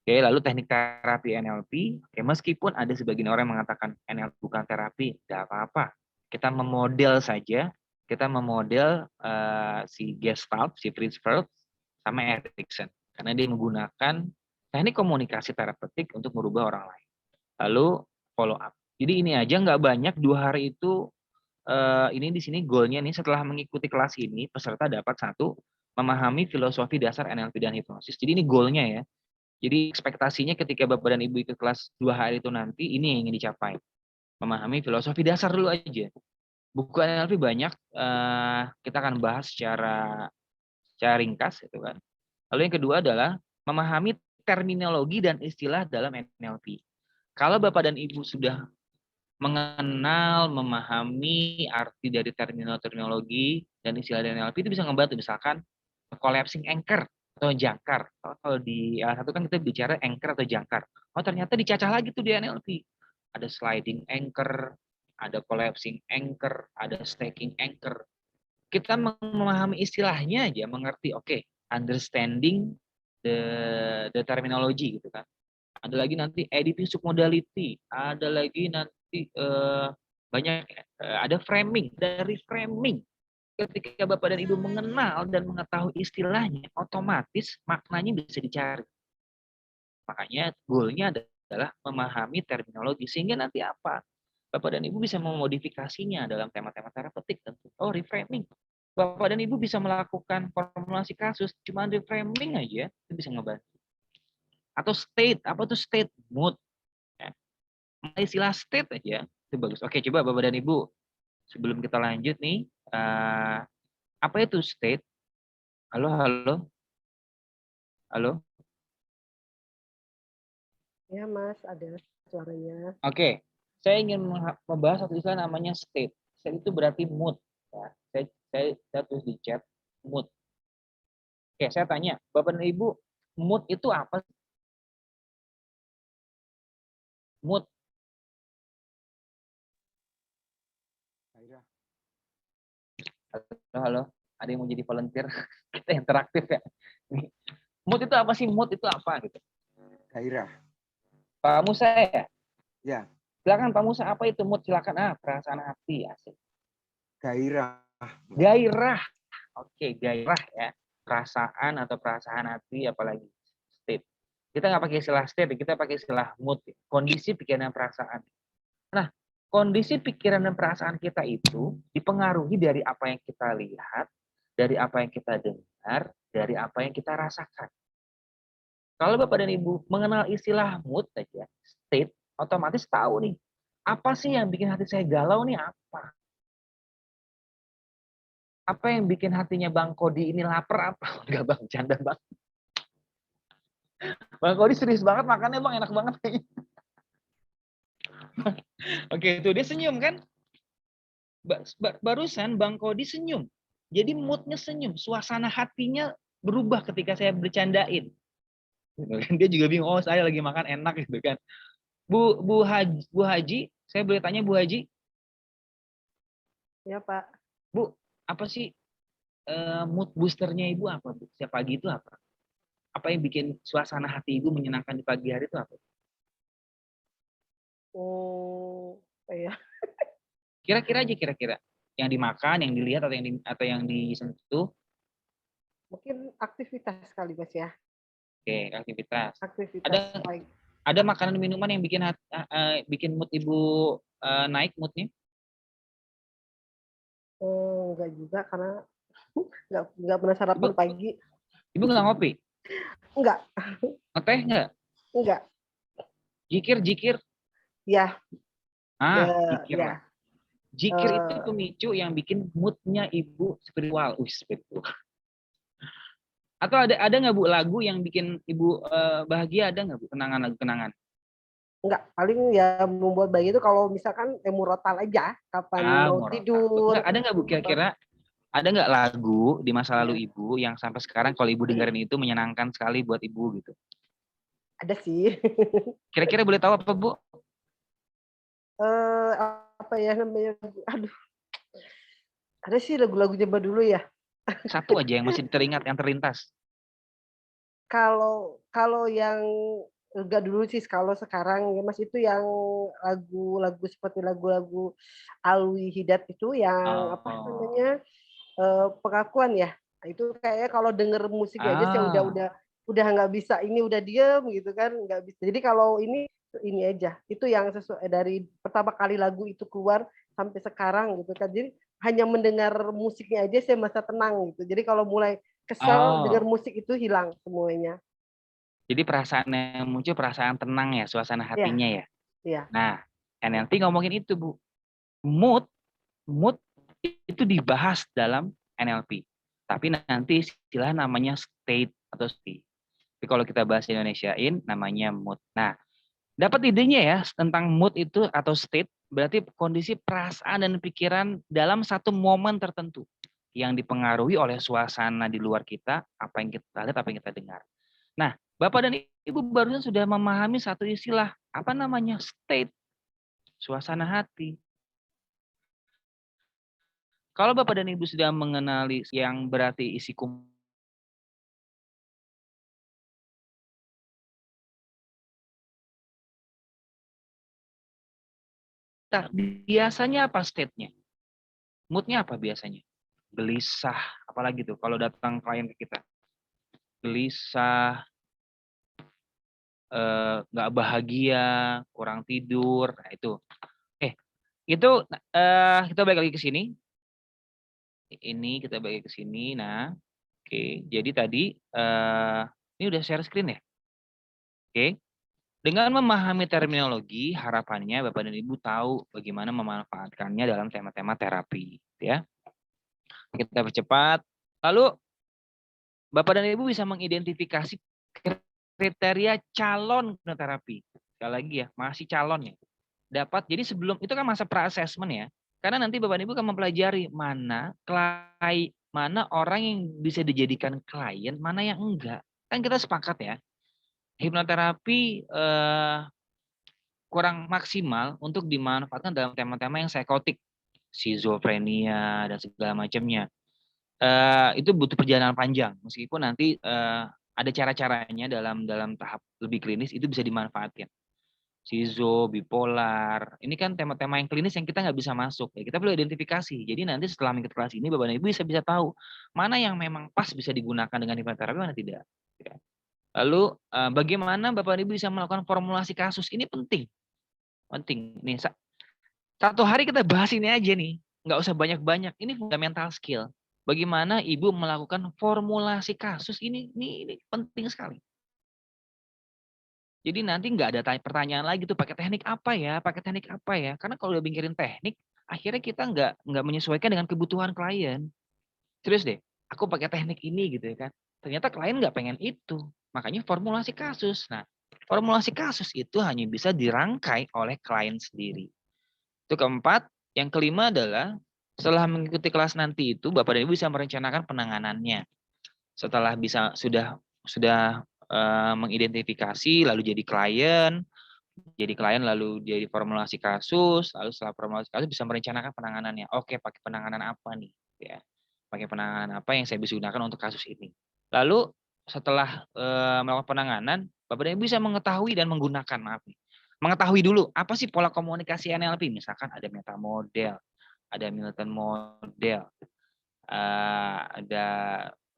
Oke, lalu teknik terapi NLP. Oke, meskipun ada sebagian orang yang mengatakan NLP bukan terapi, tidak apa-apa. Kita memodel saja. Kita memodel si Gestalt, si Fritz Perls, sama Erikson. Karena dia menggunakan teknik komunikasi terapeutik untuk merubah orang lain. Lalu follow up. Jadi ini aja nggak banyak, 2 hari itu ini di sini goalnya nih, setelah mengikuti kelas ini peserta dapat 1, memahami filosofi dasar NLP dan hipnosis. Jadi ini goalnya ya. Jadi ekspektasinya ketika Bapak dan Ibu ikut kelas 2 hari itu nanti, ini yang ingin dicapai. Memahami filosofi dasar dulu aja. Buku NLP banyak, kita akan bahas secara ringkas itu kan. Lalu yang kedua adalah memahami terminologi dan istilah dalam NLP. Kalau Bapak dan Ibu sudah mengenal, memahami arti dari terminologi dan istilah dari NLP itu bisa ngebantu. Misalkan collapsing anchor atau jangkar. Kalau di satu kan kita bicara anchor atau jangkar. Oh ternyata dicacah lagi tuh di NLP. Ada sliding anchor, ada collapsing anchor, ada staking anchor. Kita memahami istilahnya aja, mengerti, oke, understanding the terminology gitu kan. Ada lagi nanti editing submodality, ada lagi nanti banyak, ada framing. Dari framing, ketika Bapak dan Ibu mengenal dan mengetahui istilahnya, otomatis maknanya bisa dicari. Makanya goalnya adalah memahami terminologi, sehingga nanti apa? Bapak dan Ibu bisa memodifikasinya dalam tema-tema terapeutik tentu. Oh, reframing. Bapak dan Ibu bisa melakukan formulasi kasus, cuma reframing aja, itu bisa ngebantu. Atau state, apa tuh state? Mood. Ya. Istilah state aja, itu bagus. Oke, coba Bapak dan Ibu, sebelum kita lanjut nih, apa itu state? Halo, halo? Halo? Ya Mas, ada suaranya. Oke, saya ingin membahas satu istilah namanya state. State itu berarti mood. Ya. Saya tulis di chat, mood. Oke, saya tanya, Bapak dan Ibu, mood itu apa? Mood. Halo, halo. Ada yang mau jadi volunteer? Kita interaktif ya. Mood itu apa sih? Mood itu apa gitu? Gairah. Pak Musa ya? Ya. Silakan Pak Musa, apa itu mood? Silakan. Perasaan hati, asik. Gairah. Gairah. Oke, gairah ya. Perasaan atau perasaan hati, apalagi state. Kita nggak pakai istilah state, kita pakai istilah mood. Kondisi pikiran dan perasaan. Nah, kondisi pikiran dan perasaan kita itu dipengaruhi dari apa yang kita lihat, dari apa yang kita dengar, dari apa yang kita rasakan. Kalau Bapak dan Ibu mengenal istilah mood saja, state, otomatis tahu nih, apa sih yang bikin hati saya galau nih apa? Apa yang bikin hatinya Bang Kodi ini lapar apa? Enggak Bang, canda Bang. Bang Kodi serius banget makannya Bang, enak banget kayaknya. Oke, itu dia senyum kan? Barusan Bang Kodi senyum. Jadi moodnya senyum, suasana hatinya berubah ketika saya bercandain. Dia juga bingung, oh saya lagi makan enak gitu kan. Bu Haji, saya boleh tanya Bu Haji? Ya Pak. Bu, apa sih mood boosternya Ibu apa Bu? Setiap pagi itu apa? Apa yang bikin suasana hati Ibu menyenangkan di pagi hari itu apa? Oh, ya. Kira-kira aja kira-kira. Yang dimakan, yang dilihat atau yang disentuh. Mungkin aktivitas kali Mas ya. Oke, aktivitas. Aktivitas. Ada makanan minuman yang bikin mood Ibu naik moodnya? Oh, enggak juga karena enggak pernah sarapan pagi. Ibu nggak ngopi? Enggak. Ngeteh nggak? Enggak. Jikir? Ya. Jikir lah. Jikir itu pemicu yang bikin moodnya Ibu spiritual. Spiritual. Atau ada nggak Bu lagu yang bikin Ibu bahagia, ada nggak Bu lagu kenangan? Enggak, paling ya membuat bahagia itu kalau misalkan murotal aja kapan mau tidur. Ada nggak Bu kira-kira ada nggak lagu di masa lalu Ibu yang sampai sekarang kalau Ibu dengerin itu menyenangkan sekali buat Ibu gitu? Ada sih. Kira-kira boleh tahu apa Bu? Apa ya namanya? Aduh. Ada sih lagu-lagu zaman dulu ya. Satu aja yang masih teringat, yang terlintas. Kalau yang enggak dulu sih, kalau sekarang ya Mas itu yang lagu-lagu seperti lagu-lagu Alwi Hidat itu yang apa namanya pengakuan ya. Itu kayaknya kalau denger musiknya aja saya udah nggak bisa, ini udah diem gitu kan, nggak bisa. Jadi kalau ini aja, itu yang sesuai dari pertama kali lagu itu keluar sampai sekarang gitu kan. Jadi hanya mendengar musiknya aja saya merasa tenang gitu. Jadi kalau mulai kesel dengar musik itu hilang semuanya. Jadi perasaan yang muncul perasaan tenang ya, suasana hatinya ya. Iya. Nah, NLP ngomongin itu Bu. Mood itu dibahas dalam NLP. Tapi nanti istilah namanya state atau state. Tapi kalau kita bahas Indonesiain namanya mood. Nah, Dapat idenya ya tentang mood itu atau state, berarti kondisi perasaan dan pikiran dalam satu momen tertentu yang dipengaruhi oleh suasana di luar kita, apa yang kita lihat, apa yang kita dengar. Nah, Bapak dan Ibu barusan sudah memahami satu istilah, apa namanya? State, suasana hati. Kalau Bapak dan Ibu sudah mengenali yang berarti isi biasanya apa state-nya? Mood-nya apa biasanya? Gelisah, apalagi tuh kalau datang klien ke kita. Gelisah, nggak bahagia, kurang tidur, nah itu. Itu kita balik lagi ke sini. Ini kita balik ke sini. Nah, oke. Jadi tadi ini udah share screen ya. Oke. Dengan memahami terminologi, harapannya Bapak dan Ibu tahu bagaimana memanfaatkannya dalam tema-tema terapi, ya. Kita percepat. Lalu Bapak dan Ibu bisa mengidentifikasi kriteria calon terapi. Sekali lagi ya, masih calon ya. Dapat, jadi sebelum itu kan masa pra-assessment ya. Karena nanti Bapak dan Ibu akan mempelajari mana orang yang bisa dijadikan klien, mana yang enggak. Kan kita sepakat ya. Hipnoterapi kurang maksimal untuk dimanfaatkan dalam tema-tema yang psikotik, skizofrenia dan segala macamnya. Itu butuh perjalanan panjang, meskipun nanti ada cara-caranya dalam tahap lebih klinis itu bisa dimanfaatkan. Skizo, bipolar, ini kan tema-tema yang klinis yang kita nggak bisa masuk. Ya, kita perlu identifikasi. Jadi nanti setelah mengikuti kelas ini, Bapak dan Ibu bisa tahu mana yang memang pas bisa digunakan dengan hipnoterapi, mana tidak. Ya. Lalu bagaimana Bapak dan Ibu bisa melakukan formulasi kasus? Ini penting. Penting. Nih, satu hari kita bahas ini aja nih. Nggak usah banyak-banyak. Ini fundamental skill. Bagaimana Ibu melakukan formulasi kasus ini penting sekali. Jadi nanti nggak ada pertanyaan lagi tuh pakai teknik apa ya, Karena kalau udah mikirin teknik, akhirnya kita nggak menyesuaikan dengan kebutuhan klien. Serius deh, aku pakai teknik ini gitu ya kan. Ternyata klien nggak pengen itu. Makanya formulasi kasus. Nah, formulasi kasus itu hanya bisa dirangkai oleh klien sendiri. Itu keempat. Yang kelima adalah setelah mengikuti kelas nanti itu, Bapak dan Ibu bisa merencanakan penanganannya. Setelah sudah mengidentifikasi, lalu jadi klien lalu jadi formulasi kasus, lalu setelah formulasi kasus bisa merencanakan penanganannya. Oke, pakai penanganan apa nih? Ya, pakai penanganan apa yang saya bisa gunakan untuk kasus ini. Lalu setelah melakukan penanganan, Bapak dan Ibu bisa mengetahui dan menggunakan, mengetahui dulu apa sih pola komunikasi NLP. Misalkan ada metamodel, ada Milton model,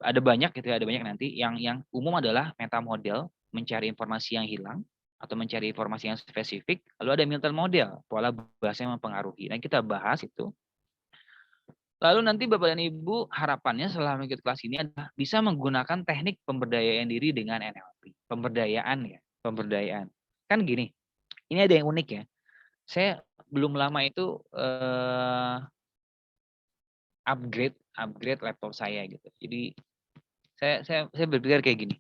ada banyak gitu ya, ada banyak nanti yang umum adalah metamodel, mencari informasi yang hilang atau mencari informasi yang spesifik. Lalu ada Milton model, pola bahasa yang mempengaruhi. Nah, kita bahas itu. Lalu nanti Bapak dan Ibu harapannya setelah mengikuti kelas ini adalah bisa menggunakan teknik pemberdayaan diri dengan NLP. Pemberdayaan. Kan gini, ini ada yang unik ya. Saya belum lama itu upgrade laptop saya gitu. Jadi saya berpikir kayak gini,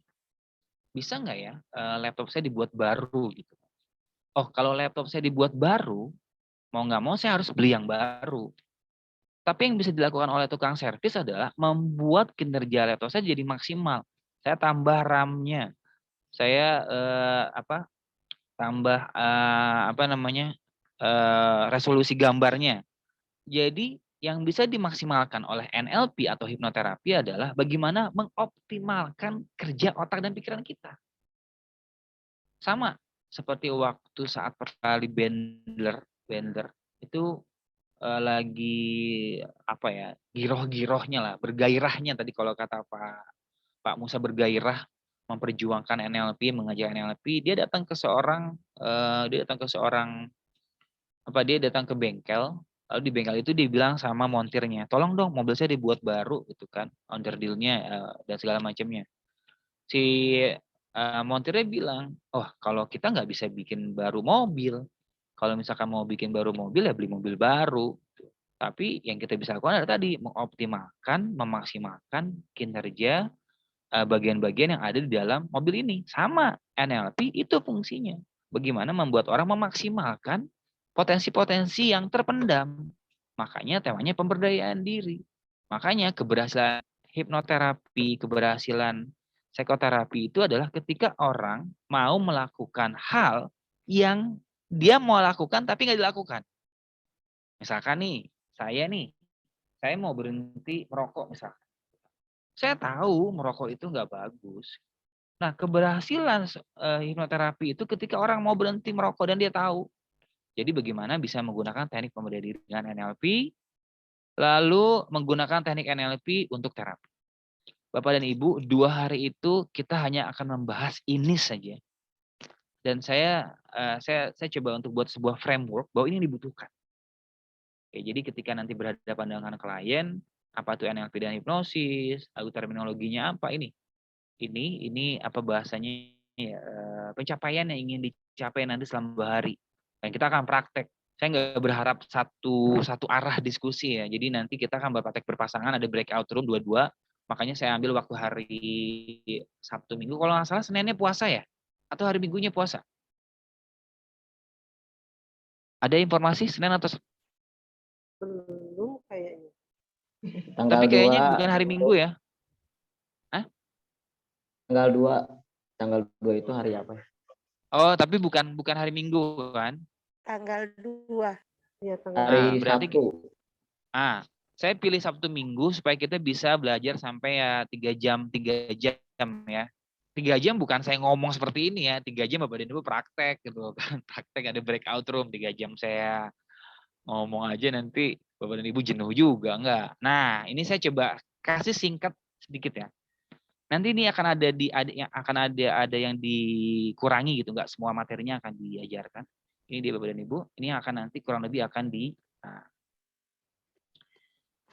bisa nggak ya laptop saya dibuat baru gitu. Oh, kalau laptop saya dibuat baru, mau nggak mau saya harus beli yang baru. Tapi yang bisa dilakukan oleh tukang servis adalah membuat kinerja laptop saya jadi maksimal. Saya tambah RAM-nya, saya tambah resolusi gambarnya. Jadi yang bisa dimaksimalkan oleh NLP atau hipnoterapi adalah bagaimana mengoptimalkan kerja otak dan pikiran kita. Sama seperti waktu saat pertama kali Bandler itu lagi giroh-girohnya lah, bergairahnya tadi kalau kata Pak Musa, bergairah memperjuangkan NLP, mengajar NLP. Dia datang ke bengkel. Lalu di bengkel itu dia bilang sama montirnya, tolong dong mobil saya dibuat baru gitu kan, onderdilnya dan segala macamnya. Si montirnya bilang, oh kalau kita nggak bisa bikin baru mobil, kalau misalkan mau bikin baru mobil ya beli mobil baru. Tapi yang kita bisa lakukan adalah tadi mengoptimalkan, memaksimalkan kinerja bagian-bagian yang ada di dalam mobil ini. Sama NLP itu fungsinya. bagaimana membuat orang memaksimalkan potensi-potensi yang terpendam. Makanya temanya pemberdayaan diri. Makanya keberhasilan hipnoterapi, keberhasilan psikoterapi itu adalah ketika orang mau melakukan hal yang dia mau lakukan tapi nggak dilakukan. Misalkan nih, saya mau berhenti merokok misalkan. Saya tahu merokok itu nggak bagus. Nah, keberhasilan hipnoterapi itu ketika orang mau berhenti merokok dan dia tahu. Jadi bagaimana bisa menggunakan teknik pemberdayaan diri dengan NLP, lalu menggunakan teknik NLP untuk terapi. Bapak dan Ibu, 2 hari itu kita hanya akan membahas ini saja. Dan saya coba untuk buat sebuah framework bahwa ini dibutuhkan. Oke, jadi ketika nanti berhadapan dengan klien, apa itu NLP dan hipnosis, lalu terminologinya apa ini apa bahasanya ya, pencapaian yang ingin dicapai nanti selama 2 hari. Dan kita akan praktek. Saya nggak berharap satu arah diskusi ya. Jadi nanti kita akan berpraktek berpasangan, ada breakout room 2-2. Makanya saya ambil waktu hari Sabtu Minggu. Kalau nggak salah Seninnya puasa ya? Atau hari Minggunya puasa? Ada informasi Senin atau Belum kayaknya. Tapi kayaknya bukan hari Minggu ya? Hah? Tanggal 2 itu hari apa? Oh, tapi bukan hari Minggu kan? Tanggal 2. Ya, Hari berarti Sabtu. Saya pilih Sabtu Minggu supaya kita bisa belajar sampai ya 3 jam ya. 3 jam bukan saya ngomong seperti ini ya, 3 jam Bapak dan Ibu praktek gitu kan. Praktek ada breakout room, 3 jam saya ngomong aja nanti Bapak dan Ibu jenuh juga, enggak. Nah, ini saya coba kasih singkat sedikit ya. Nanti ini akan ada yang dikurangi gitu, enggak semua materinya akan diajarkan. Ini dia Bapak dan Ibu, ini akan nanti kurang lebih akan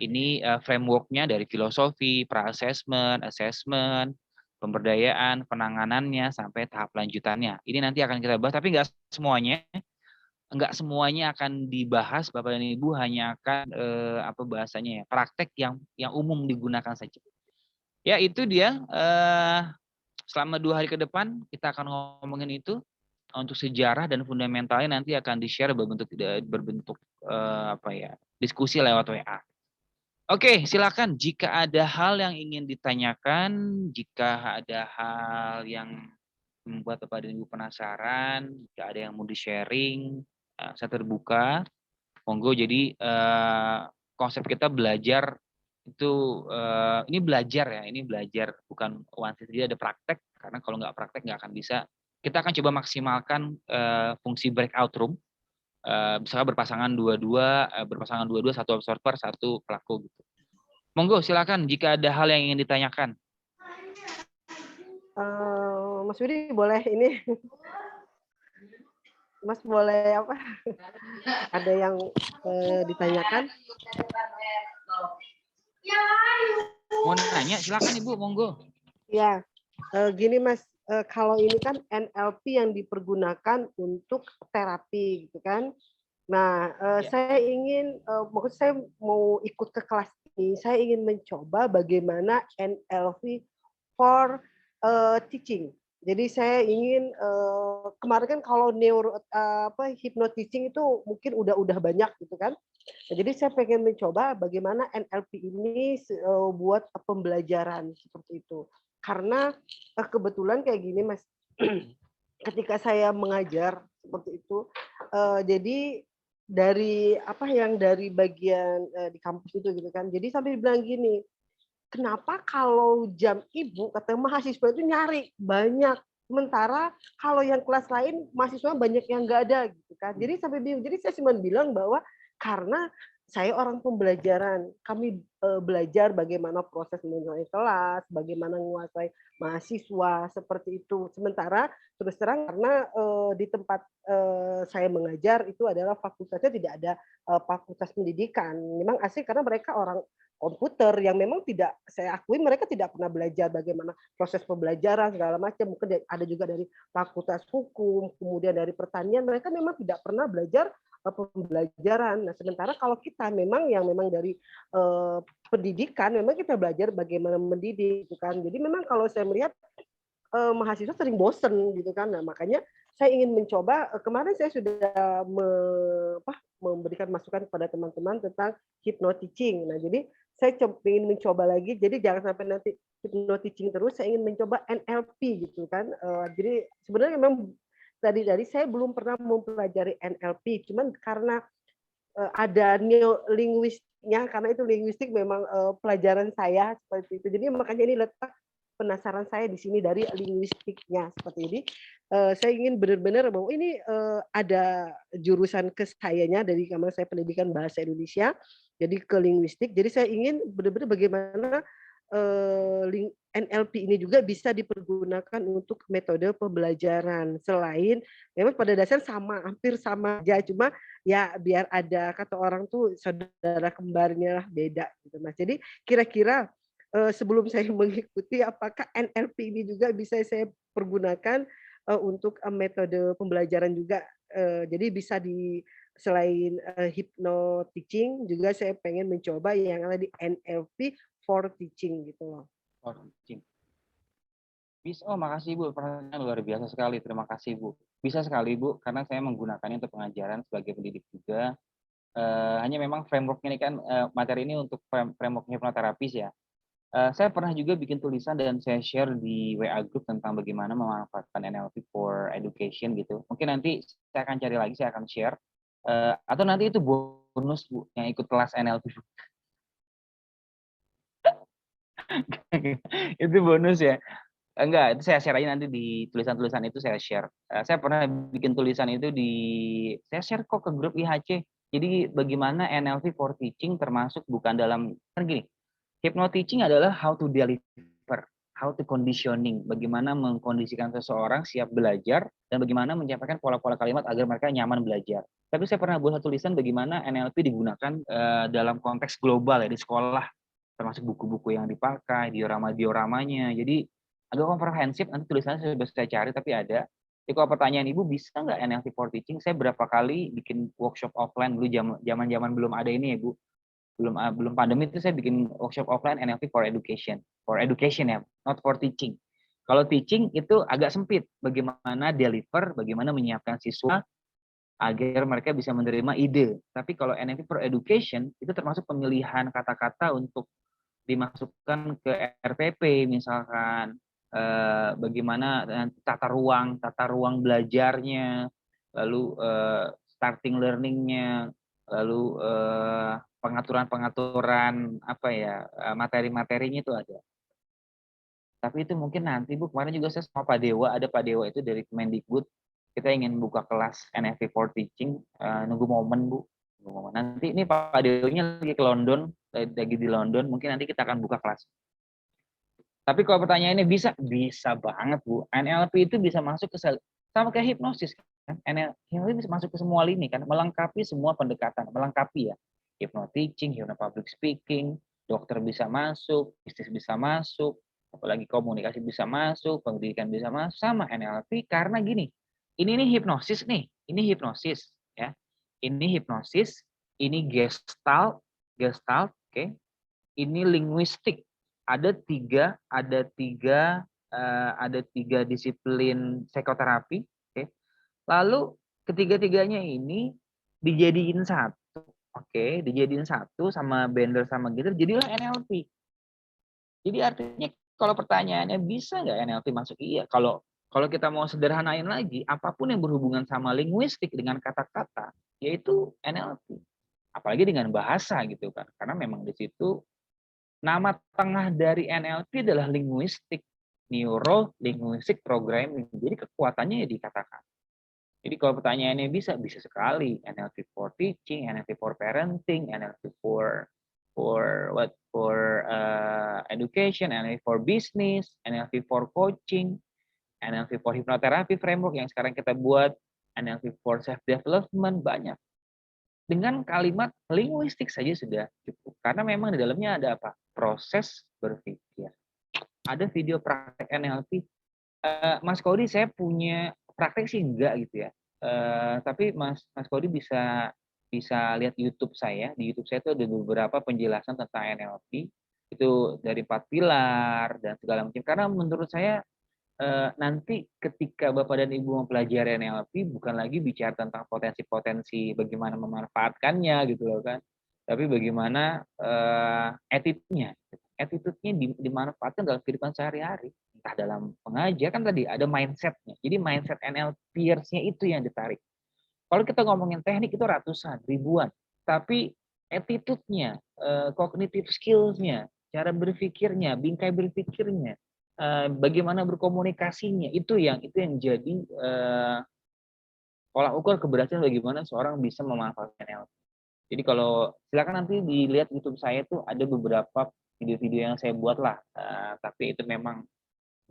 ini framework-nya dari filosofi, pra-assessment, assessment, pemberdayaan, penanganannya, sampai tahap lanjutannya. Ini nanti akan kita bahas, tapi enggak semuanya akan dibahas, Bapak dan Ibu, hanya akan praktek yang umum digunakan saja. Ya, itu dia. Selama 2 hari ke depan, kita akan ngomongin itu. Untuk sejarah dan fundamentalnya nanti akan di-share berbentuk diskusi lewat WA. Oke, silakan jika ada hal yang ingin ditanyakan, jika ada hal yang membuat Bapak dan Ibu penasaran, jika ada yang mau di-sharing, saya terbuka. Monggo, jadi konsep kita belajar itu ini belajar bukan one set, jadi ada praktek, karena kalau nggak praktek nggak akan bisa. Kita akan coba maksimalkan fungsi breakout room. Misalkan berpasangan dua-dua, satu observer, satu pelaku gitu. Monggo silakan jika ada hal yang ingin ditanyakan. Mas Widi boleh ini? Mas boleh apa? Ada yang ditanyakan? Mau nanya silakan Ibu, monggo. Ya, gini Mas, kalau ini kan NLP yang dipergunakan untuk terapi gitu kan. Nah, saya ingin, maksud saya mau ikut ke kelas ini, saya ingin mencoba bagaimana NLP for teaching. Jadi saya ingin kemarin kan kalau hypnoteaching itu mungkin udah banyak gitu kan. Nah, jadi saya pengen mencoba bagaimana NLP ini buat pembelajaran seperti itu. Karena kebetulan kayak gini Mas, ketika saya mengajar seperti itu, jadi dari dari bagian di kampus itu gitu kan. Jadi sampai bilang gini, kenapa kalau jam ibu kata mahasiswa itu nyari banyak, sementara kalau yang kelas lain mahasiswa banyak yang nggak ada gitu kan. Jadi sampai bingung. Jadi saya cuma bilang bahwa karena saya orang pembelajaran, kami belajar bagaimana proses menguasai kelas, bagaimana menguasai mahasiswa seperti itu. Sementara terus terang karena di tempat saya mengajar itu adalah fakultasnya tidak ada fakultas pendidikan. Memang asli karena mereka orang komputer yang memang tidak, saya akui mereka tidak pernah belajar bagaimana proses pembelajaran segala macam. Mungkin ada juga dari fakultas hukum, kemudian dari pertanian, mereka memang tidak pernah belajar pembelajaran. Nah, sementara kalau kita memang dari pendidikan, memang kita belajar bagaimana mendidik, gitu kan. Jadi memang kalau saya melihat mahasiswa sering bosen, gitu kan. Nah, makanya saya ingin mencoba, kemarin saya sudah memberikan masukan kepada teman-teman tentang hypno-teaching. Nah, jadi saya ingin mencoba lagi, jadi jangan sampai nanti hypno-teaching terus, saya ingin mencoba NLP gitu kan. Jadi sebenarnya memang dari saya belum pernah mempelajari NLP, cuman karena ada neolinguistiknya, karena itu linguistik memang pelajaran saya seperti itu. Jadi makanya ini letak penasaran saya di sini dari linguistiknya seperti ini. Saya ingin benar-benar bahwa ini ada jurusan ke sayanya dari kamar saya pendidikan bahasa Indonesia, jadi ke linguistik. Jadi saya ingin benar-benar bagaimana NLP ini juga bisa dipergunakan untuk metode pembelajaran. Selain memang pada dasarnya sama, hampir sama aja, cuma ya biar ada kata orang tuh saudara kembarnya lah beda gitu Mas. Jadi kira-kira sebelum saya mengikuti apakah NLP ini juga bisa saya pergunakan untuk metode pembelajaran juga. Jadi bisa selain hypno teaching juga saya pengen mencoba yang ada di NLP for teaching gitu loh. For teaching. Bisa, oh makasih Bu, pertanyaan luar biasa sekali. Terima kasih Bu. Bisa sekali Bu, karena saya menggunakannya untuk pengajaran sebagai pendidik juga. Hanya memang framework-nya ini kan materi ini untuk framework hipnoterapis ya. Saya pernah juga bikin tulisan dan saya share di WA group tentang bagaimana memanfaatkan NLP for education gitu. Mungkin nanti saya akan cari lagi, saya akan share. Atau nanti itu bonus Bu, yang ikut kelas NLP. Itu bonus ya. Enggak, itu saya share aja nanti di tulisan-tulisan itu saya share. Saya pernah bikin tulisan itu saya share kok ke grup IHC. Jadi bagaimana NLP for teaching termasuk bukan dalam, kan gini, hypno teaching adalah how to deliver, how to conditioning, bagaimana mengkondisikan seseorang siap belajar dan bagaimana menyampaikan pola-pola kalimat agar mereka nyaman belajar. Tapi saya pernah buat satu tulisan bagaimana NLP digunakan dalam konteks global ya di sekolah, termasuk buku-buku yang dipakai, diorama-dioramanya. Jadi agak komprehensif, nanti tulisannya saya cari tapi ada. Jadi kalau pertanyaan Ibu bisa nggak NLP for teaching? Saya berapa kali bikin workshop offline dulu zaman belum ada ini ya Bu. Belum pandemi itu saya bikin workshop offline NLP for education ya, not for teaching. Kalau teaching itu agak sempit, bagaimana deliver, bagaimana menyiapkan siswa agar mereka bisa menerima ide. Tapi kalau NLP for education itu termasuk pemilihan kata-kata untuk dimasukkan ke RPP misalkan, bagaimana tata ruang belajarnya, lalu starting learning-nya, lalu pengaturan apa ya, materi-materinya itu ada. Tapi itu mungkin nanti Bu, kemarin juga saya sama Pak Dewa, ada Pak Dewa itu dari Kemendikbud, kita ingin buka kelas NLP for teaching, nunggu momen Bu. Nanti ini Pak Dewanya lagi ke London, lagi di London, mungkin nanti kita akan buka kelas. Tapi kalau pertanyaannya bisa banget Bu. NLP itu bisa masuk ke sama kayak hipnosis kan. NLP bisa masuk ke semua lini kan, melengkapi semua pendekatan, melengkapi ya. Hypno teaching, hypno public speaking, dokter bisa masuk, bisnis bisa masuk, apalagi komunikasi bisa masuk, pendidikan bisa masuk, sama NLP karena gini. Ini hipnosis nih, ini hipnosis ya. Ini hipnosis, ini gestalt, oke. Ini linguistik. Ada tiga disiplin psikoterapi, oke. Lalu ketiga-tiganya ini dijadiin satu, oke, dijadiin satu sama Bender sama Gitter, jadilah NLP. Jadi artinya kalau pertanyaannya bisa nggak NLP masuk? Iya. Kalau kita mau sederhanain lagi, apapun yang berhubungan sama linguistik dengan kata-kata, yaitu NLP. Apalagi dengan bahasa gitu kan. Karena memang di situ nama tengah dari NLP adalah linguistik, neuro linguistic programming. Jadi kekuatannya ya di kata-kata. Jadi kalau pertanyaannya bisa sekali. NLP for teaching, NLP for parenting, NLP for education, NLP for business, NLP for coaching, NLP for hypnotherapy framework yang sekarang kita buat, NLP for self development, banyak. Dengan kalimat linguistik saja sudah cukup. Karena memang di dalamnya ada apa? Proses berpikir. Ada video praktek NLP. Mas Kody, saya punya praktek sih enggak gitu ya. Tapi Mas Kody bisa lihat YouTube saya. Di YouTube saya itu ada beberapa penjelasan tentang NLP. Itu dari 4 pilar dan segala macam. Karena menurut saya nanti ketika Bapak dan Ibu mempelajari NLP bukan lagi bicara tentang potensi-potensi bagaimana memanfaatkannya gitu loh kan, tapi bagaimana attitude-nya. Attitude-nya dimanfaatkan dalam kehidupan sehari-hari, entah dalam mengajar kan tadi ada mindset-nya. Jadi mindset NLP-nya itu yang ditarik. Kalau kita ngomongin teknik itu ratusan, ribuan, tapi attitude-nya, cognitive skills-nya, cara berpikirnya, bingkai berpikirnya, bagaimana berkomunikasinya, itu yang jadi tolak ukur keberhasilan bagaimana seorang bisa memanfaatkan NLP. Jadi kalau silakan nanti dilihat YouTube saya tuh ada beberapa video-video yang saya buat lah, tapi itu memang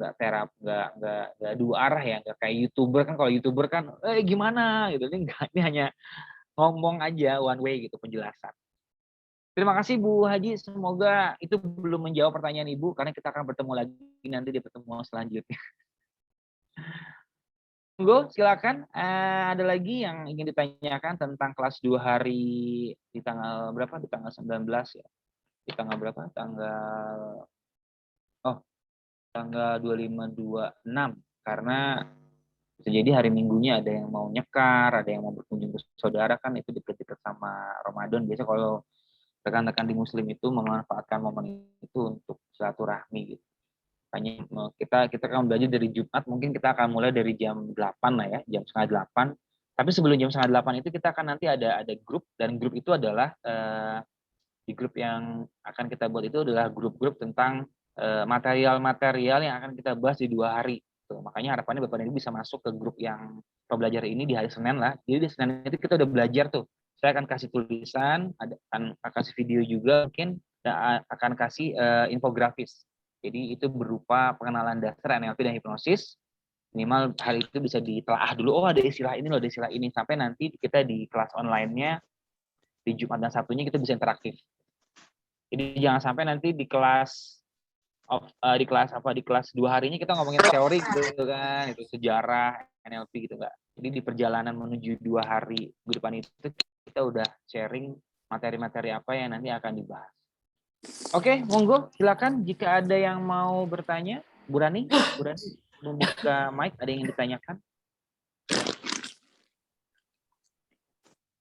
nggak dua arah ya, nggak kayak YouTuber kan. Kalau YouTuber kan gimana gitu, ini hanya ngomong aja one way gitu penjelasan. Terima kasih Bu Haji, semoga itu belum menjawab pertanyaan Ibu karena kita akan bertemu lagi nanti di pertemuan selanjutnya. Monggo silakan, ada lagi yang ingin ditanyakan tentang kelas 2 hari di tanggal berapa? Di tanggal 19 ya. Di tanggal berapa? Tanggal 25-26 karena bisa jadi hari Minggunya ada yang mau nyekar, ada yang mau berkunjung ke saudara kan, itu dekat-dekat sama Ramadan. Biasa kalau rekan-rekan di Muslim itu memanfaatkan momen itu untuk silaturahmi gitu. Makanya kita akan belajar dari Jumat, mungkin kita akan mulai dari jam 8 lah ya, jam setengah 8. Tapi sebelum jam setengah 8 itu kita akan nanti ada grup, dan grup itu adalah di grup yang akan kita buat itu adalah grup-grup tentang material-material yang akan kita bahas di 2 hari. Tuh, makanya harapannya Bapak dan Ibu bisa masuk ke grup yang pembelajar ini di hari Senin lah. Jadi di Senin itu kita udah belajar tuh. Saya akan kasih tulisan, akan kasih video juga, mungkin akan kasih infografis. Jadi itu berupa pengenalan dasar NLP dan hipnosis. Minimal hal itu bisa ditelaah dulu. Oh ada istilah ini loh, ada istilah ini. Sampai nanti kita di kelas online-nya di Jumat dan Sabtunya kita bisa interaktif. Jadi jangan sampai nanti di kelas di kelas 2 harinya kita ngomongin teori gitu kan, itu sejarah NLP gitu enggak. Jadi di perjalanan menuju 2 hari minggu depan itu kita udah sharing materi-materi apa yang nanti akan dibahas. Oke, monggo silakan jika ada yang mau bertanya. Bu Rani membuka mic, ada yang ditanyakan?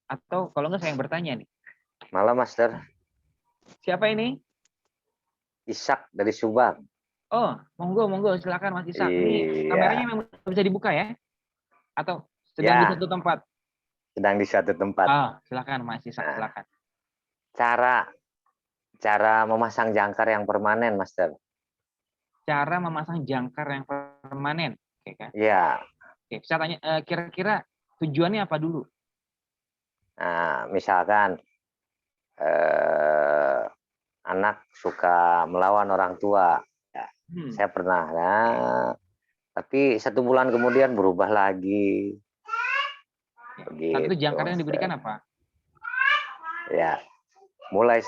Atau kalau enggak saya yang bertanya nih. Malam, Master. Siapa ini? Ishak dari Subang. Oh, monggo silakan Mas Ishak. Ini kameranya memang bisa dibuka ya? Atau sedang di satu tempat? Sedang di satu tempat. Ah, silakan Mas Ishak, silakan. Cara memasang jangkar yang permanen, Master. Cara memasang jangkar yang permanen. Oke kan? Iya. Oke, saya tanya kira-kira tujuannya apa dulu? Nah, misalkan anak suka melawan orang tua. Ya, saya pernah, tapi 1 bulan kemudian berubah lagi. Begitu, saat itu jangkarnya diberikan apa? Ya, mulai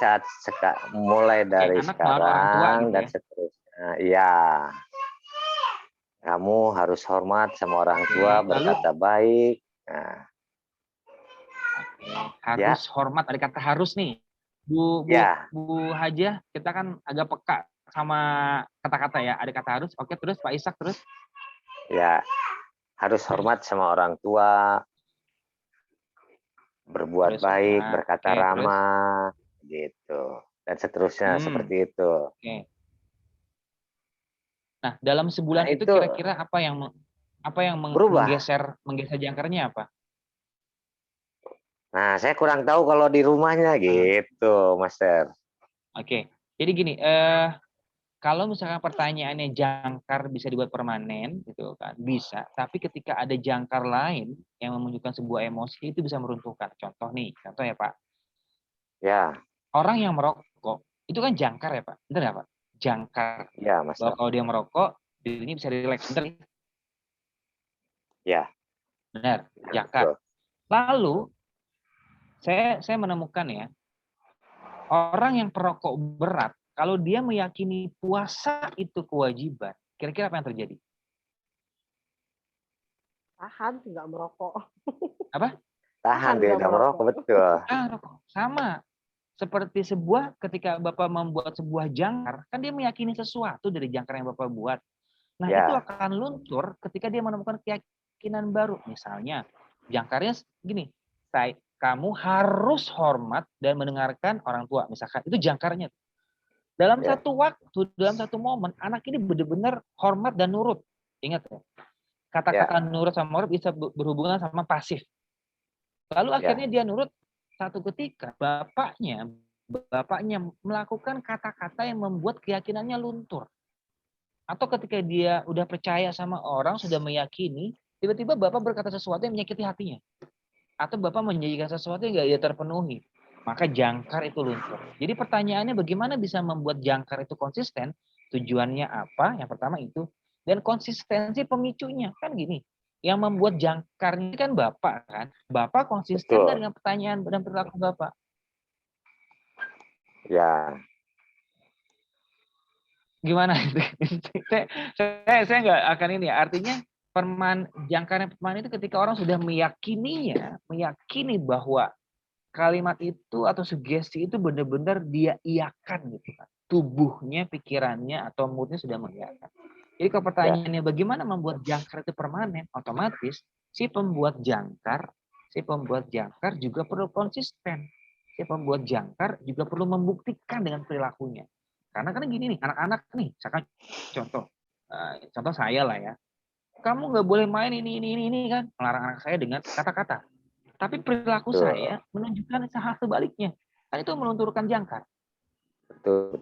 dari sekarang dan seterusnya. Ya, kamu harus hormat sama orang tua, berkata baik. Nah, harus hormat, ada kata harus nih. Bu Hajah, kita kan agak peka sama kata-kata ya. Ada kata harus. Oke, terus Pak Ishak terus. Ya, harus hormat sama orang tua, berbuat baik, berkata ramah, gitu, dan seterusnya seperti itu. Oke. Nah, dalam sebulan itu kira-kira apa yang menggeser jangkarnya apa? Nah, saya kurang tahu kalau di rumahnya gitu, Master. Oke, jadi gini, kalau misalkan pertanyaannya jangkar bisa dibuat permanen, gitu kan, bisa. Tapi ketika ada jangkar lain yang menunjukkan sebuah emosi itu bisa meruntuhkan. Contoh ya Pak. Ya. Orang yang merokok itu kan jangkar ya Pak, benar ya Pak? Jangkar. Ya, Mas. Bahwa kalau dia merokok, dirinya bisa rileks, benar? Ya. Benar, jangkar. Lalu saya menemukan ya, orang yang perokok berat, kalau dia meyakini puasa itu kewajiban, kira-kira apa yang terjadi? Tahan, nggak merokok. Apa? Tahan, dia nggak merokok, betul. Sama. Seperti ketika Bapak membuat sebuah jangkar, kan dia meyakini sesuatu dari jangkar yang Bapak buat. Nah, Ya. itu akan luntur ketika dia menemukan keyakinan baru. Misalnya, jangkarnya gini, kamu harus hormat dan mendengarkan orang tua. Misalkan, itu jangkarnya. Dalam Ya. satu waktu, dalam satu momen, anak ini benar-benar hormat dan nurut. Ingat ya, kata-kata nurut sama hormat bisa berhubungan sama pasif. Lalu akhirnya dia nurut, satu ketika bapaknya melakukan kata-kata yang membuat keyakinannya luntur. Atau ketika dia udah percaya sama orang, sudah meyakini, tiba-tiba bapak berkata sesuatu yang menyakiti hatinya. Atau bapak menjanjikan sesuatu yang nggak dia terpenuhi. Maka jangkar itu luntur. Jadi pertanyaannya bagaimana bisa membuat jangkar itu konsisten? Tujuannya apa? Yang pertama itu. Dan konsistensi pemicunya. Kan gini, yang membuat jangkar ini kan bapak kan. Bapak konsisten nggak dengan pertanyaan dan perilaku bapak? Ya. Gimana itu? saya nggak akan ini ya. Artinya jangkar yang permanen itu ketika orang sudah meyakini bahwa kalimat itu atau sugesti itu benar-benar dia iakan gitu kan. Tubuhnya, pikirannya atau moodnya sudah mengiyakan. Jadi kalau pertanyaannya bagaimana membuat jangkar itu permanen, otomatis si pembuat jangkar juga perlu konsisten. Si pembuat jangkar juga perlu membuktikan dengan perilakunya. Karena gini nih, anak-anak nih, misalkan contoh saya lah ya. Kamu nggak boleh main ini kan, melarang anak saya dengan kata-kata. Tapi perilaku saya menunjukkan hal sebaliknya. Kan itu melunturkan jangkar. Betul.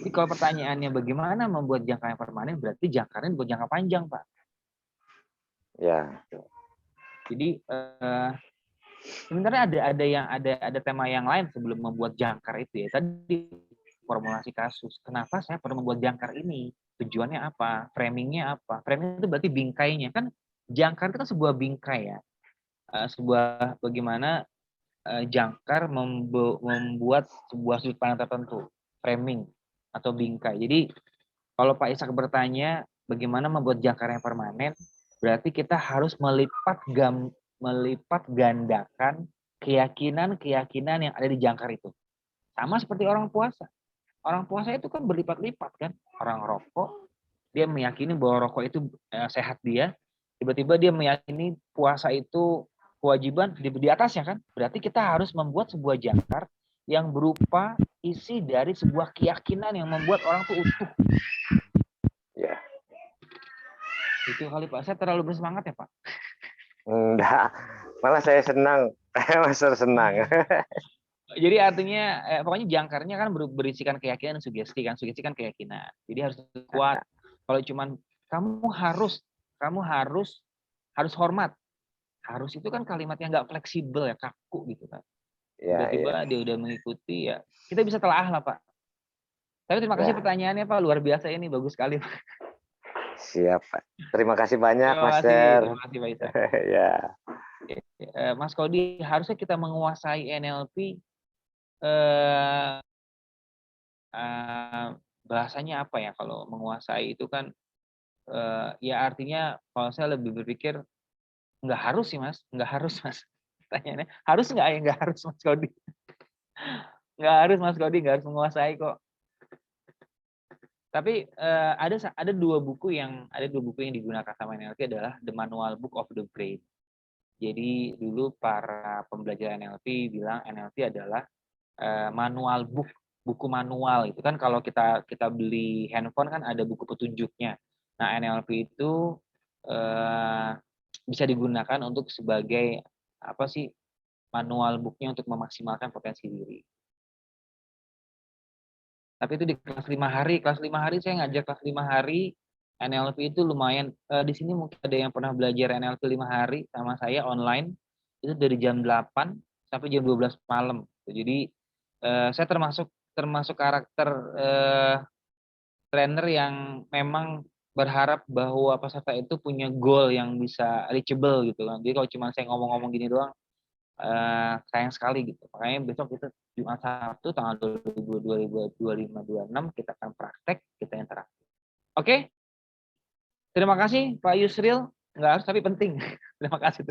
Jadi kalau pertanyaannya bagaimana membuat jangkar yang permanen, berarti jangkarnya buat jangka panjang, Pak. Ya. Jadi sebenarnya ada tema yang lain sebelum membuat jangkar itu ya. Tadi formulasi kasus. Kenapa saya perlu membuat jangkar ini? Tujuannya apa? Framingnya apa? Framing itu berarti bingkainya. Kan jangkar itu kan sebuah bingkai ya. Sebuah bagaimana jangkar membuat sebuah sudut pandang tertentu. Framing atau bingkai. Jadi kalau Pak Ishak bertanya bagaimana membuat jangkar yang permanen, berarti kita harus melipat gandakan keyakinan yang ada di jangkar itu. Sama seperti orang puasa. Orang puasa itu kan berlipat-lipat kan. Orang rokok, dia meyakini bahwa rokok itu sehat dia. Tiba-tiba dia meyakini puasa itu kewajiban di atasnya kan. Berarti kita harus membuat sebuah jangkar yang berupa isi dari sebuah keyakinan yang membuat orang tuh utuh. Ya. Itu kali Pak. Saya terlalu bersemangat ya Pak? Enggak. Malah saya senang. Master senang. Jadi artinya pokoknya jangkarnya kan berisikan keyakinan dan sugesti kan. Sugesti kan keyakinan. Jadi harus kuat. Kalau cuman kamu harus hormat. Harus itu kan kalimat yang nggak fleksibel ya, kaku gitu kan. Tiba-tiba dia udah mengikuti ya. Kita bisa telaah lah Pak. Tapi terima kasih pertanyaannya Pak, luar biasa ini, bagus sekali Pak. Siap Pak. Terima kasih banyak Terima Master. Terima kasih Pak Isa. Ya. Mas Kodi, harusnya kita menguasai NLP bahasanya apa ya? Kalau menguasai itu kan ya artinya kalau saya lebih berpikir nggak harus sih Mas, nggak harus Mas. Pertanyaannya harus nggak ya? Nggak harus Mas Kodi. Nggak harus Mas Kodi, nggak harus menguasai kok. Tapi ada dua buku yang digunakan sama NLP adalah The Manual Book of the Brain. Jadi dulu para pembelajar NLP bilang NLP adalah manual book, buku manual itu kan. Kalau kita beli handphone kan ada buku petunjuknya. Nah NLP itu bisa digunakan untuk sebagai apa sih, manual booknya untuk memaksimalkan potensi diri. Tapi itu di kelas 5 hari. Kelas 5 hari saya ngajar kelas 5 hari NLP itu lumayan. Di sini mungkin ada yang pernah belajar NLP 5 hari sama saya online. Itu dari jam 8 sampai jam 12 malam. Jadi saya termasuk karakter trainer yang memang berharap bahwa peserta itu punya goal yang bisa reachable gitu kan. Jadi kalau cuma saya ngomong-ngomong gini doang, sayang sekali gitu. Makanya besok kita Jumat Sabtu tanggal 25-26 kita akan praktek, kita interaktif. Oke? Terima kasih Pak Yusril. Nggak harus tapi penting. Terima kasih.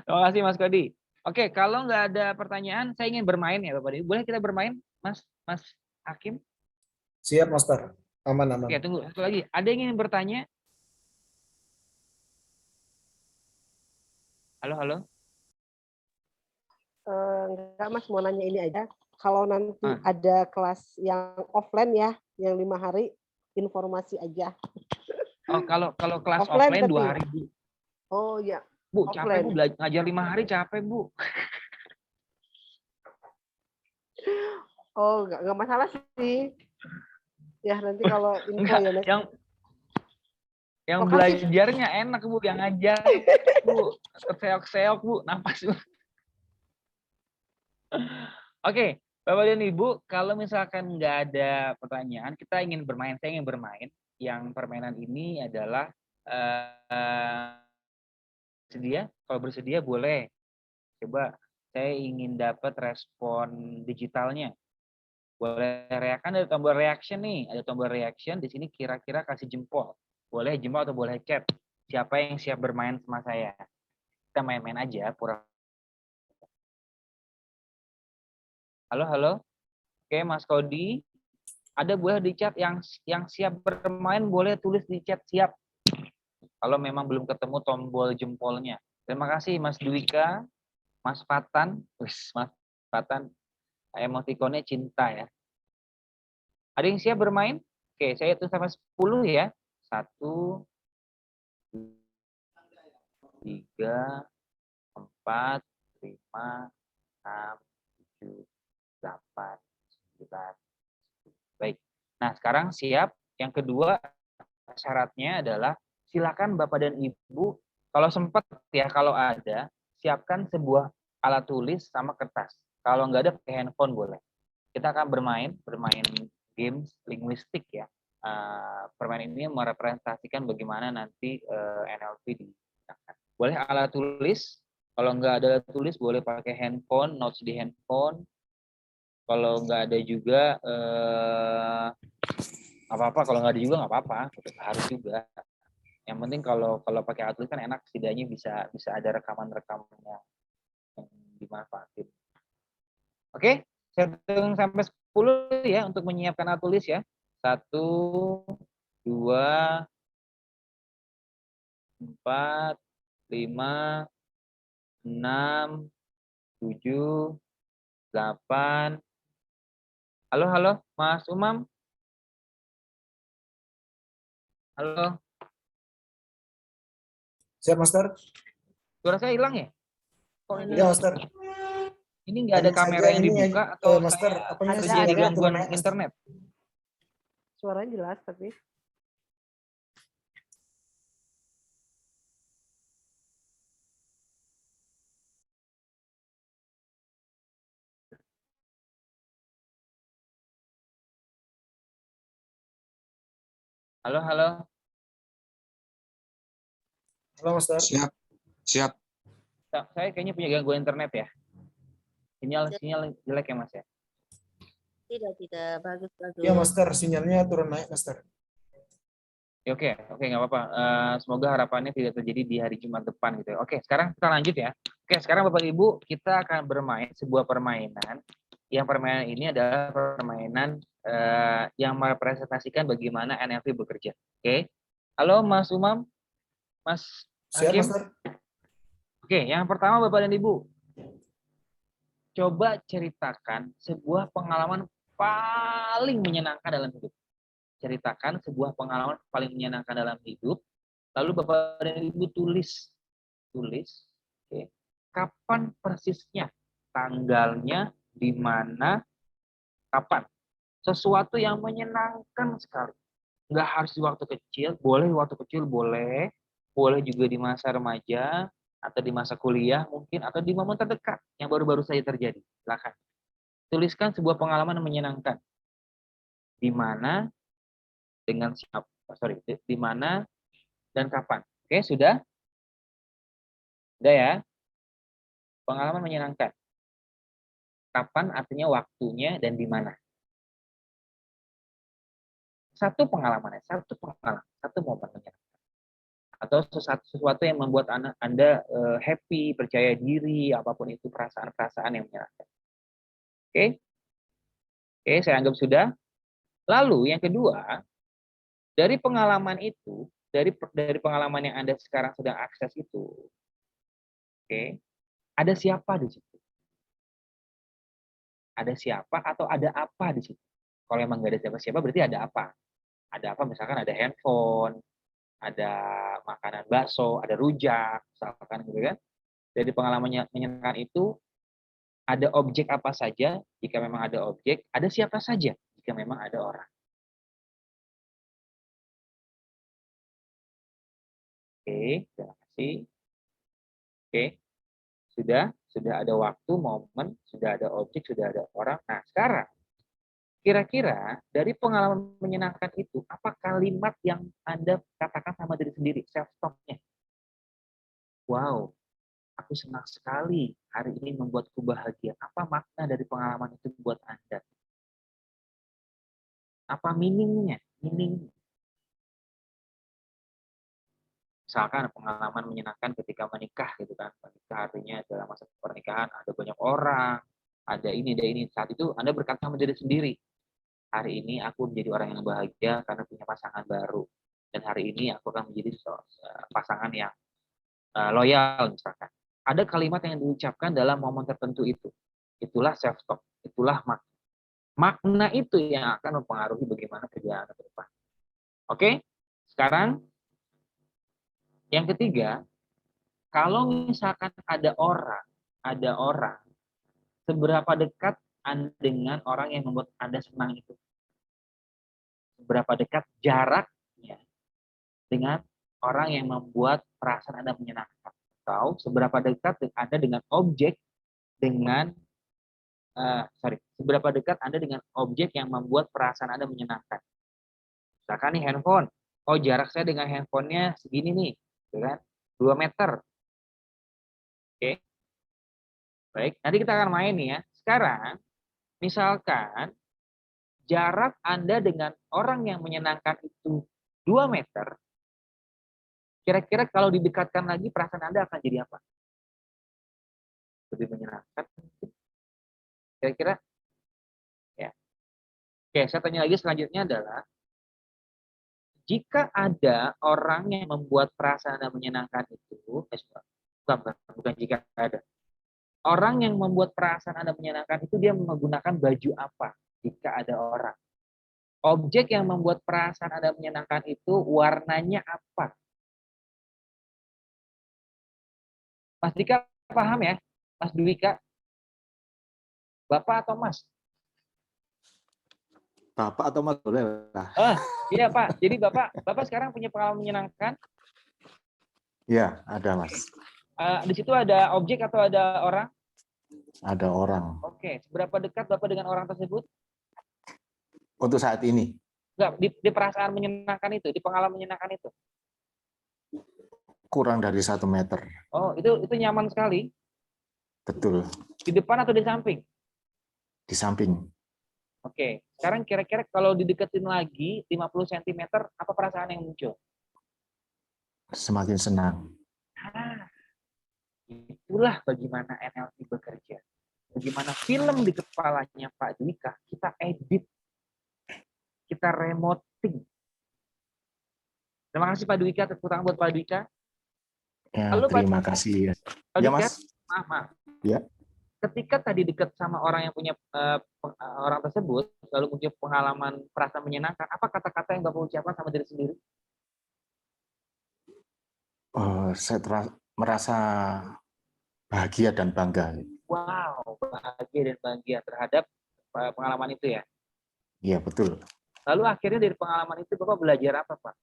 Terima kasih Mas Kodi. Oke, kalau nggak ada pertanyaan, saya ingin bermain ya Bapak Ibu. Boleh kita bermain, Mas Hakim? Siap, Master. Aman, aman. Oke, tunggu satu lagi. Ada yang ingin bertanya? Halo, halo. Enggak Mas, mau nanya ini aja. Kalau nanti Ah. ada kelas yang offline ya, yang 5 hari, informasi aja. Oh, kalau kelas Offline offline 2 tapi. hari, Bu. Oh ya, Bu, capek offline. Bu, ngajar 5 hari capek, Bu. Oh, enggak masalah sih. Ya nanti kalau info Enggak, ya Mas. yang Lokasi. belajarnya enak, Bu, yang ngajar, Bu, terseok-seok, Bu, napas, Bu. Oke, Bapak dan Ibu, kalau misalkan nggak ada pertanyaan, saya ingin bermain. Yang permainan ini adalah bersedia. Kalau bersedia boleh. Coba, saya ingin dapat respon digitalnya. Boleh reaction, ada tombol reaction nih, ada tombol reaction di sini kira-kira kasih jempol. Boleh jempol atau boleh chat. Siapa yang siap bermain sama saya? Kita main-main aja, pura. Halo, halo. Oke, Mas Kodi. Ada boleh di chat yang siap bermain boleh tulis di chat siap. Kalau memang belum ketemu tombol jempolnya. Terima kasih Mas Dwika, Mas Fatan, Mas Fatan, emotikonnya cinta ya. Ada yang siap bermain? Oke, saya hitung sampai 10 ya. 1, 3, 4, 5, 6, 7, 8, 9. Baik. Nah, sekarang siap. Yang kedua syaratnya adalah silakan Bapak dan Ibu kalau sempat ya, kalau ada, siapkan sebuah alat tulis sama kertas. Kalau nggak ada pakai handphone boleh. Kita akan bermain games linguistik ya. Permainan ini merepresentasikan bagaimana nanti NLP digunakan. Boleh alat tulis. Kalau nggak ada alat tulis boleh pakai handphone, notes di handphone. Kalau nggak ada juga apa-apa, kalau nggak ada juga nggak apa-apa, harus juga. Yang penting kalau pakai alat tulis kan enak, setidaknya bisa ada rekaman-rekaman yang dimanfaatin. Oke, saya hitung sampai 10 ya untuk menyiapkan alat tulis ya. 1, 2, 4, 5, 6, 7, 8. Halo, halo, Mas Umam. Halo. Siap, Master? Suara saya hilang ya? Kok ini? Ya, Master. Ini nggak ada Hanya kamera saja yang ini, dibuka atau Master, saya apanya terjadi sinyalnya gangguan turun naik, Master? internet? Suaranya jelas tapi. Halo, halo. Halo, Master. Siap, siap. Saya kayaknya punya gangguan internet ya. Sinyal jelek ya, Mas ya? Tidak, bagus. Ya, Master, sinyalnya turun naik, Master. Ya, oke, nggak apa-apa. Semoga harapannya tidak terjadi di hari Jumat depan gitu. Oke, sekarang kita lanjut ya. Oke, sekarang Bapak Ibu kita akan bermain sebuah permainan. Yang permainan ini adalah permainan yang merepresentasikan bagaimana NLP bekerja. Oke, halo Mas Umam, Mas Siap, Hakim. Master. Oke, yang pertama Bapak dan Ibu, coba ceritakan sebuah pengalaman paling menyenangkan dalam hidup. Ceritakan sebuah pengalaman paling menyenangkan dalam hidup, lalu Bapak dan Ibu tulis, okay, kapan persisnya, tanggalnya, di mana, kapan. Sesuatu yang menyenangkan sekali. Nggak harus di waktu kecil, boleh di waktu kecil, boleh juga di masa remaja, atau di masa kuliah mungkin, atau di momen terdekat yang baru-baru saja terjadi. Silakan. Tuliskan sebuah pengalaman yang menyenangkan. Di mana, dengan siapa, di mana dan kapan. Oke, sudah? Sudah ya? Pengalaman menyenangkan. Kapan artinya waktunya dan di mana. Satu pengalaman, satu momen menyenangkan. Atau sesuatu yang membuat Anda happy, percaya diri, apapun itu perasaan-perasaan yang menyenangkan. Oke, saya anggap sudah. Lalu yang kedua, Dari pengalaman itu, dari pengalaman yang Anda sekarang sedang akses itu, oke, ada siapa di situ? Ada siapa atau ada apa di situ? Kalau emang nggak ada siapa-siapa, berarti ada apa? Ada apa? Misalkan ada handphone, ada makanan bakso, ada rujak, misalkan gitu kan. Dari pengalaman menyenangkan itu, ada objek apa saja, jika memang ada objek, ada siapa saja, jika memang ada orang. Oke, terima kasih. Oke, sudah ada waktu, momen, sudah ada objek, sudah ada orang. Nah, sekarang kira-kira dari pengalaman menyenangkan itu, apa kalimat yang Anda katakan sama diri sendiri, self-talk-nya? Wow, aku senang sekali hari ini membuatku bahagia. Apa makna dari pengalaman itu buat Anda? Apa meaning-nya? Misalkan pengalaman menyenangkan ketika menikah gitu kan. Menikah artinya dalam masa pernikahan ada banyak orang, ada ini. Saat itu Anda berkata sama diri sendiri, hari ini aku menjadi orang yang bahagia karena punya pasangan baru. Dan hari ini aku akan menjadi pasangan yang loyal misalkan. Ada kalimat yang diucapkan dalam momen tertentu itu. Itulah self-talk. Itulah makna. Makna itu yang akan mempengaruhi bagaimana kerjaan ke depan. Oke? Sekarang yang ketiga, kalau misalkan ada orang, seberapa dekat Anda dengan orang yang membuat Anda senang itu? Seberapa dekat jaraknya dengan orang yang membuat perasaan Anda menyenangkan? Atau seberapa dekat Anda dengan objek seberapa dekat Anda dengan objek yang membuat perasaan Anda menyenangkan? Misalkan nih handphone, oh jarak saya dengan handphonenya segini nih, gitu kan? 2 meter. Oke. Baik, nanti kita akan main nih ya. Sekarang, misalkan jarak Anda dengan orang yang menyenangkan itu 2 meter, kira-kira kalau didekatkan lagi perasaan Anda akan jadi apa? Lebih menyenangkan? Kira-kira? Ya. Oke, saya tanya lagi selanjutnya adalah, jika ada orang yang membuat perasaan Anda menyenangkan itu, bukan jika ada. Orang yang membuat perasaan Anda menyenangkan itu dia menggunakan baju apa jika ada orang? Objek yang membuat perasaan Anda menyenangkan itu warnanya apa? Mas Dika paham ya? Mas Dwika? Bapak atau Mas? Bapak atau Mas boleh lah. Iya Pak. Jadi Bapak sekarang punya pengalaman menyenangkan? Iya, ada Mas. Di situ ada objek atau ada orang? Ada orang. Oke. Seberapa dekat Bapak dengan orang tersebut? Untuk saat ini? Enggak, di perasaan menyenangkan itu, di pengalaman menyenangkan itu. Kurang dari 1 meter. Oh, itu nyaman sekali. Betul. Di depan atau di samping? Di samping. Oke. Sekarang kira-kira kalau dideketin lagi 50 cm, apa perasaan yang muncul? Semakin senang. Itulah bagaimana NLP bekerja. Bagaimana film di kepalanya Pak Dwika, kita edit, kita remoting. Terima kasih Pak Dwika, tepuk tangan buat Pak Dwika. Ya, Lalu, terima kasih. Ya Mas. Maaf. Ya. Ketika tadi dekat sama orang yang punya orang tersebut, lalu muncul pengalaman perasaan menyenangkan, apa kata-kata yang Bapak ucapkan sama diri sendiri? Saya merasa bahagia dan bangga. Wow, bahagia dan bangga terhadap pengalaman itu ya? Iya, betul. Lalu akhirnya dari pengalaman itu Bapak belajar apa, Pak?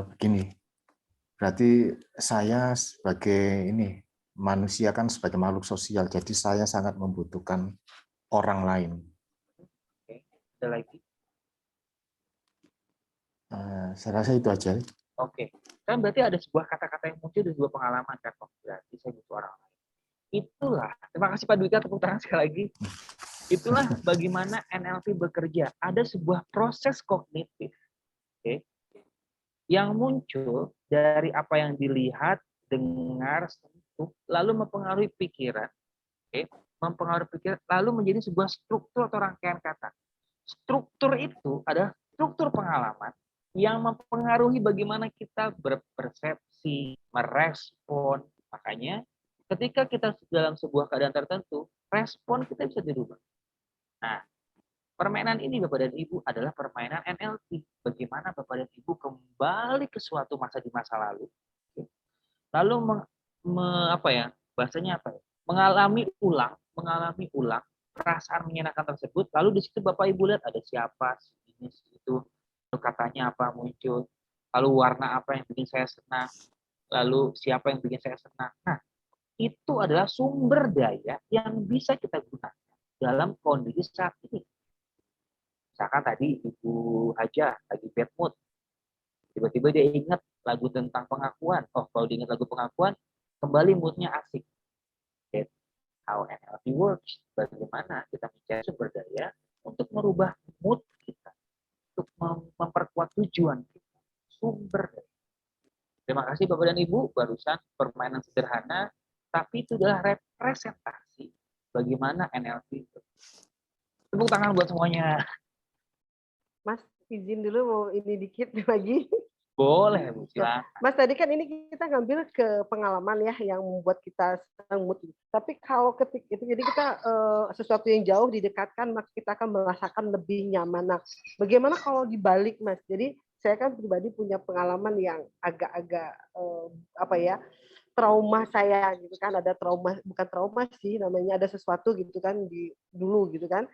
Begini, berarti saya sebagai manusia kan sebagai makhluk sosial, jadi saya sangat membutuhkan orang lain. Oke, ada lagi? Saya rasa itu aja. Oke, kan berarti ada sebuah kata-kata yang muncul dari sebuah pengalaman kan, berarti saya butuh orang lain. Itulah, terima kasih Pak Dwika, tepuk tangan sekali lagi. Itulah bagaimana NLP bekerja. Ada sebuah proses kognitif, oke, yang muncul dari apa yang dilihat, dengar, sentuh, lalu mempengaruhi pikiran, oke, mempengaruhi pikiran, lalu menjadi sebuah struktur atau rangkaian kata. Struktur itu adalah struktur pengalaman yang mempengaruhi bagaimana kita berpersepsi, merespon. Makanya ketika kita dalam sebuah keadaan tertentu, respon kita bisa dirubah. Nah, permainan ini Bapak dan Ibu adalah permainan NLP. Bagaimana Bapak dan Ibu kembali ke suatu masa di masa lalu, lalu bahasanya apa ya? Mengalami ulang perasaan menyenangkan tersebut. Lalu di situ Bapak Ibu lihat ada siapa, ini itu, lalu katanya apa muncul, lalu warna apa yang bikin saya senang, lalu siapa yang bikin saya senang. Nah, itu adalah sumber daya yang bisa kita gunakan dalam kondisi saat ini. Misalkan tadi Ibu Haja lagi bad mood, tiba-tiba dia ingat lagu tentang pengakuan. Oh, kalau dia ingat lagu pengakuan, kembali moodnya asik. That's how NLP works. Bagaimana kita mencari sumber daya untuk merubah mood kita, untuk memperkuat tujuan kita. Sumber daya. Terima kasih Bapak dan Ibu, barusan permainan sederhana, tapi itu adalah representasi bagaimana NLP itu. Tepuk tangan buat semuanya. Mas, izin dulu mau ini dikit lagi. Boleh, Bu. Silakan. Mas, tadi kan ini kita ngambil ke pengalaman ya yang membuat kita senang mood. Tapi kalau ketik itu jadi kita sesuatu yang jauh didekatkan, maka kita akan merasakan lebih nyaman. Nah, bagaimana kalau dibalik, Mas? Jadi saya kan pribadi punya pengalaman yang agak-agak trauma saya gitu kan, ada trauma, bukan trauma sih namanya, ada sesuatu gitu kan di dulu gitu kan.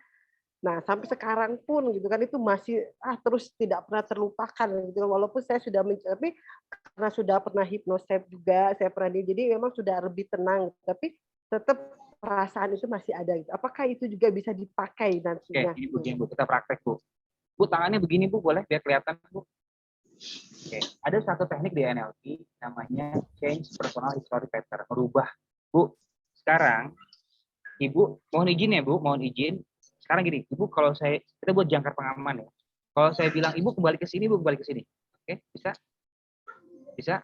Nah, sampai sekarang pun gitu kan itu masih terus tidak pernah terlupakan gitu. Walaupun saya sudah tapi karena sudah pernah hipnosis juga, saya pernah jadi memang sudah lebih tenang, tapi tetap perasaan itu masih ada gitu. Apakah itu juga bisa dipakai nantinya? Oke, ini begini Bu, kita praktek Bu. Bu, tangannya begini Bu, boleh biar kelihatan Bu. Oke, ada satu teknik di NLP namanya change personal history pattern, merubah. Bu, sekarang Ibu mohon izin ya Bu, mohon izin. Sekarang gini, Ibu kalau kita buat jangkar pengaman ya. Kalau saya bilang Ibu kembali ke sini, Ibu kembali ke sini. Oke, bisa? Bisa?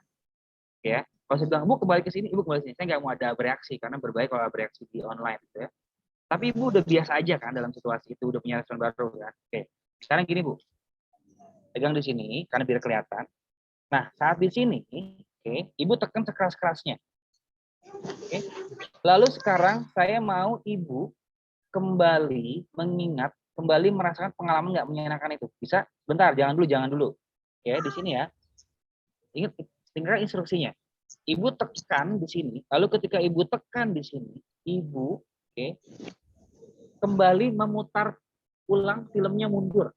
Ya. Kalau saya bilang Ibu kembali ke sini, Ibu kembali ke sini. Saya nggak mau ada bereaksi karena berbahaya kalau ada bereaksi di online gitu ya. Tapi Ibu udah biasa aja kan dalam situasi itu, udah punya respon baru kan. Oke. Sekarang gini Bu. Pegang di sini karena biar kelihatan. Nah, saat di sini, oke, Ibu tekan sekeras-kerasnya. Oke. Lalu sekarang saya mau Ibu kembali mengingat, kembali merasakan pengalaman nggak menyenangkan itu. Bisa? Bentar, jangan dulu. Ya, di sini ya. Ingat, tinggal instruksinya. Ibu tekan di sini, lalu ketika Ibu tekan di sini, Ibu kembali memutar ulang filmnya mundur.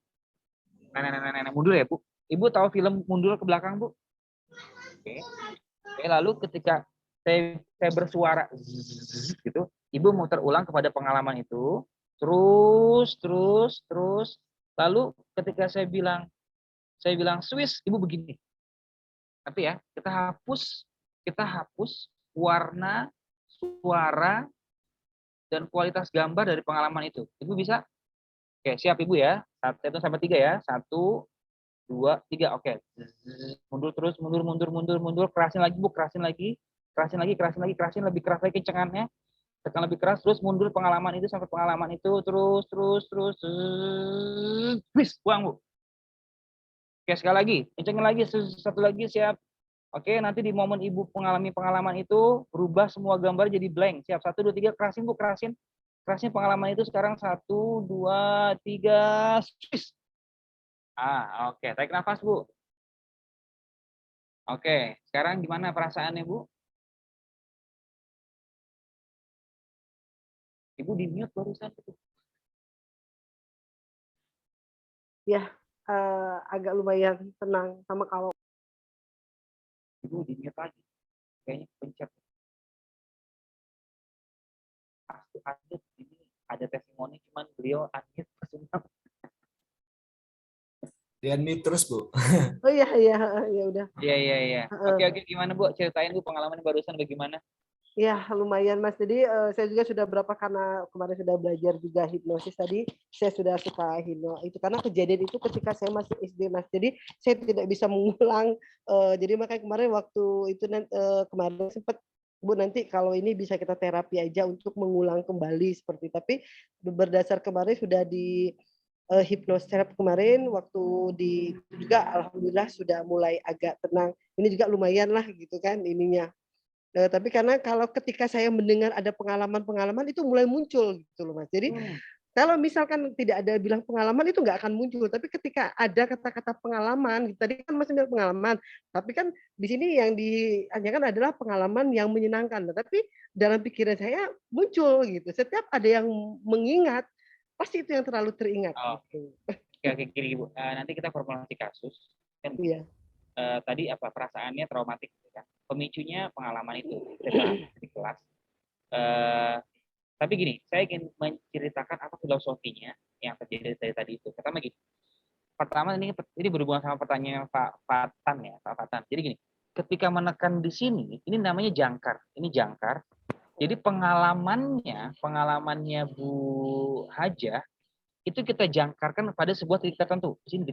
Nah, mundur ya, Bu. Ibu tahu film mundur ke belakang, Bu? Oke, lalu ketika saya bersuara gitu, Ibu muter ulang kepada pengalaman itu, terus. Lalu ketika saya bilang Swiss, Ibu begini. Tapi ya, kita hapus warna, suara, dan kualitas gambar dari pengalaman itu. Ibu bisa? Oke, siap Ibu ya. 1 sampai 3 ya. 1, 2, 3. Oke. Mundur terus, mundur. Kerasin lagi Bu, kerasin lagi, lebih keras lagi kencengannya. Tekan lebih keras, terus mundur pengalaman itu sampai pengalaman itu, terus. Wis, buang Bu. Oke, sekali lagi, kencengin lagi, satu lagi, siap. Oke, nanti di momen Ibu mengalami pengalaman itu, berubah semua gambar jadi blank. Siap, 1, 2, 3, kerasin Bu, kerasin pengalaman itu sekarang 1, 2, 3, wis. Oke, tarik nafas Bu. Oke, sekarang gimana perasaannya Bu? Ibu di mute barusan itu. Ya, agak lumayan tenang sama kalau Ibu di mute lagi. Kayaknya pencet. Unmute ini ada testimoni, cuman beliau unmute personal. Di unmute terus Bu. Oh iya, ya udah. Iya. Oke, gimana Bu? Ceritain Bu pengalaman barusan bagaimana? Ya, lumayan Mas. Jadi saya juga sudah karena kemarin sudah belajar juga hipnosis tadi, saya sudah suka itu karena kejadian itu ketika saya masih SD Mas. Jadi saya tidak bisa mengulang. Jadi makanya kemarin waktu itu kemarin sempat Bu, nanti kalau ini bisa kita terapi aja untuk mengulang kembali seperti, tapi berdasar kemarin sudah di hipnoterapi kemarin waktu di juga alhamdulillah sudah mulai agak tenang. Ini juga lumayan lah gitu kan ininya. Tapi karena kalau ketika saya mendengar ada pengalaman-pengalaman itu mulai muncul gitu loh Mas. Jadi kalau misalkan tidak ada bilang pengalaman itu nggak akan muncul, tapi ketika ada kata-kata pengalaman, tadi kan Mas bilang pengalaman, tapi kan di sini yang ditanyakan adalah pengalaman yang menyenangkan. Nah, tapi dalam pikiran saya muncul gitu. Setiap ada yang mengingat, pasti itu yang terlalu teringat. Oh. Gitu. Oke, gini Bu. Nanti kita formulasi kasus. Kan, Iya. tadi apa perasaannya traumatik, kan? Pemicunya pengalaman itu kita di kelas. Tapi gini, saya ingin menceritakan apa filosofinya yang terjadi dari tadi itu. Pertama gini, pertama ini berhubungan sama pertanyaan Pak Fatan ya, Pak Fatan. Jadi gini, ketika menekan di sini, ini namanya jangkar. Ini jangkar. Jadi pengalamannya Bu Hajah itu kita jangkarkan pada sebuah titik tertentu. Di sini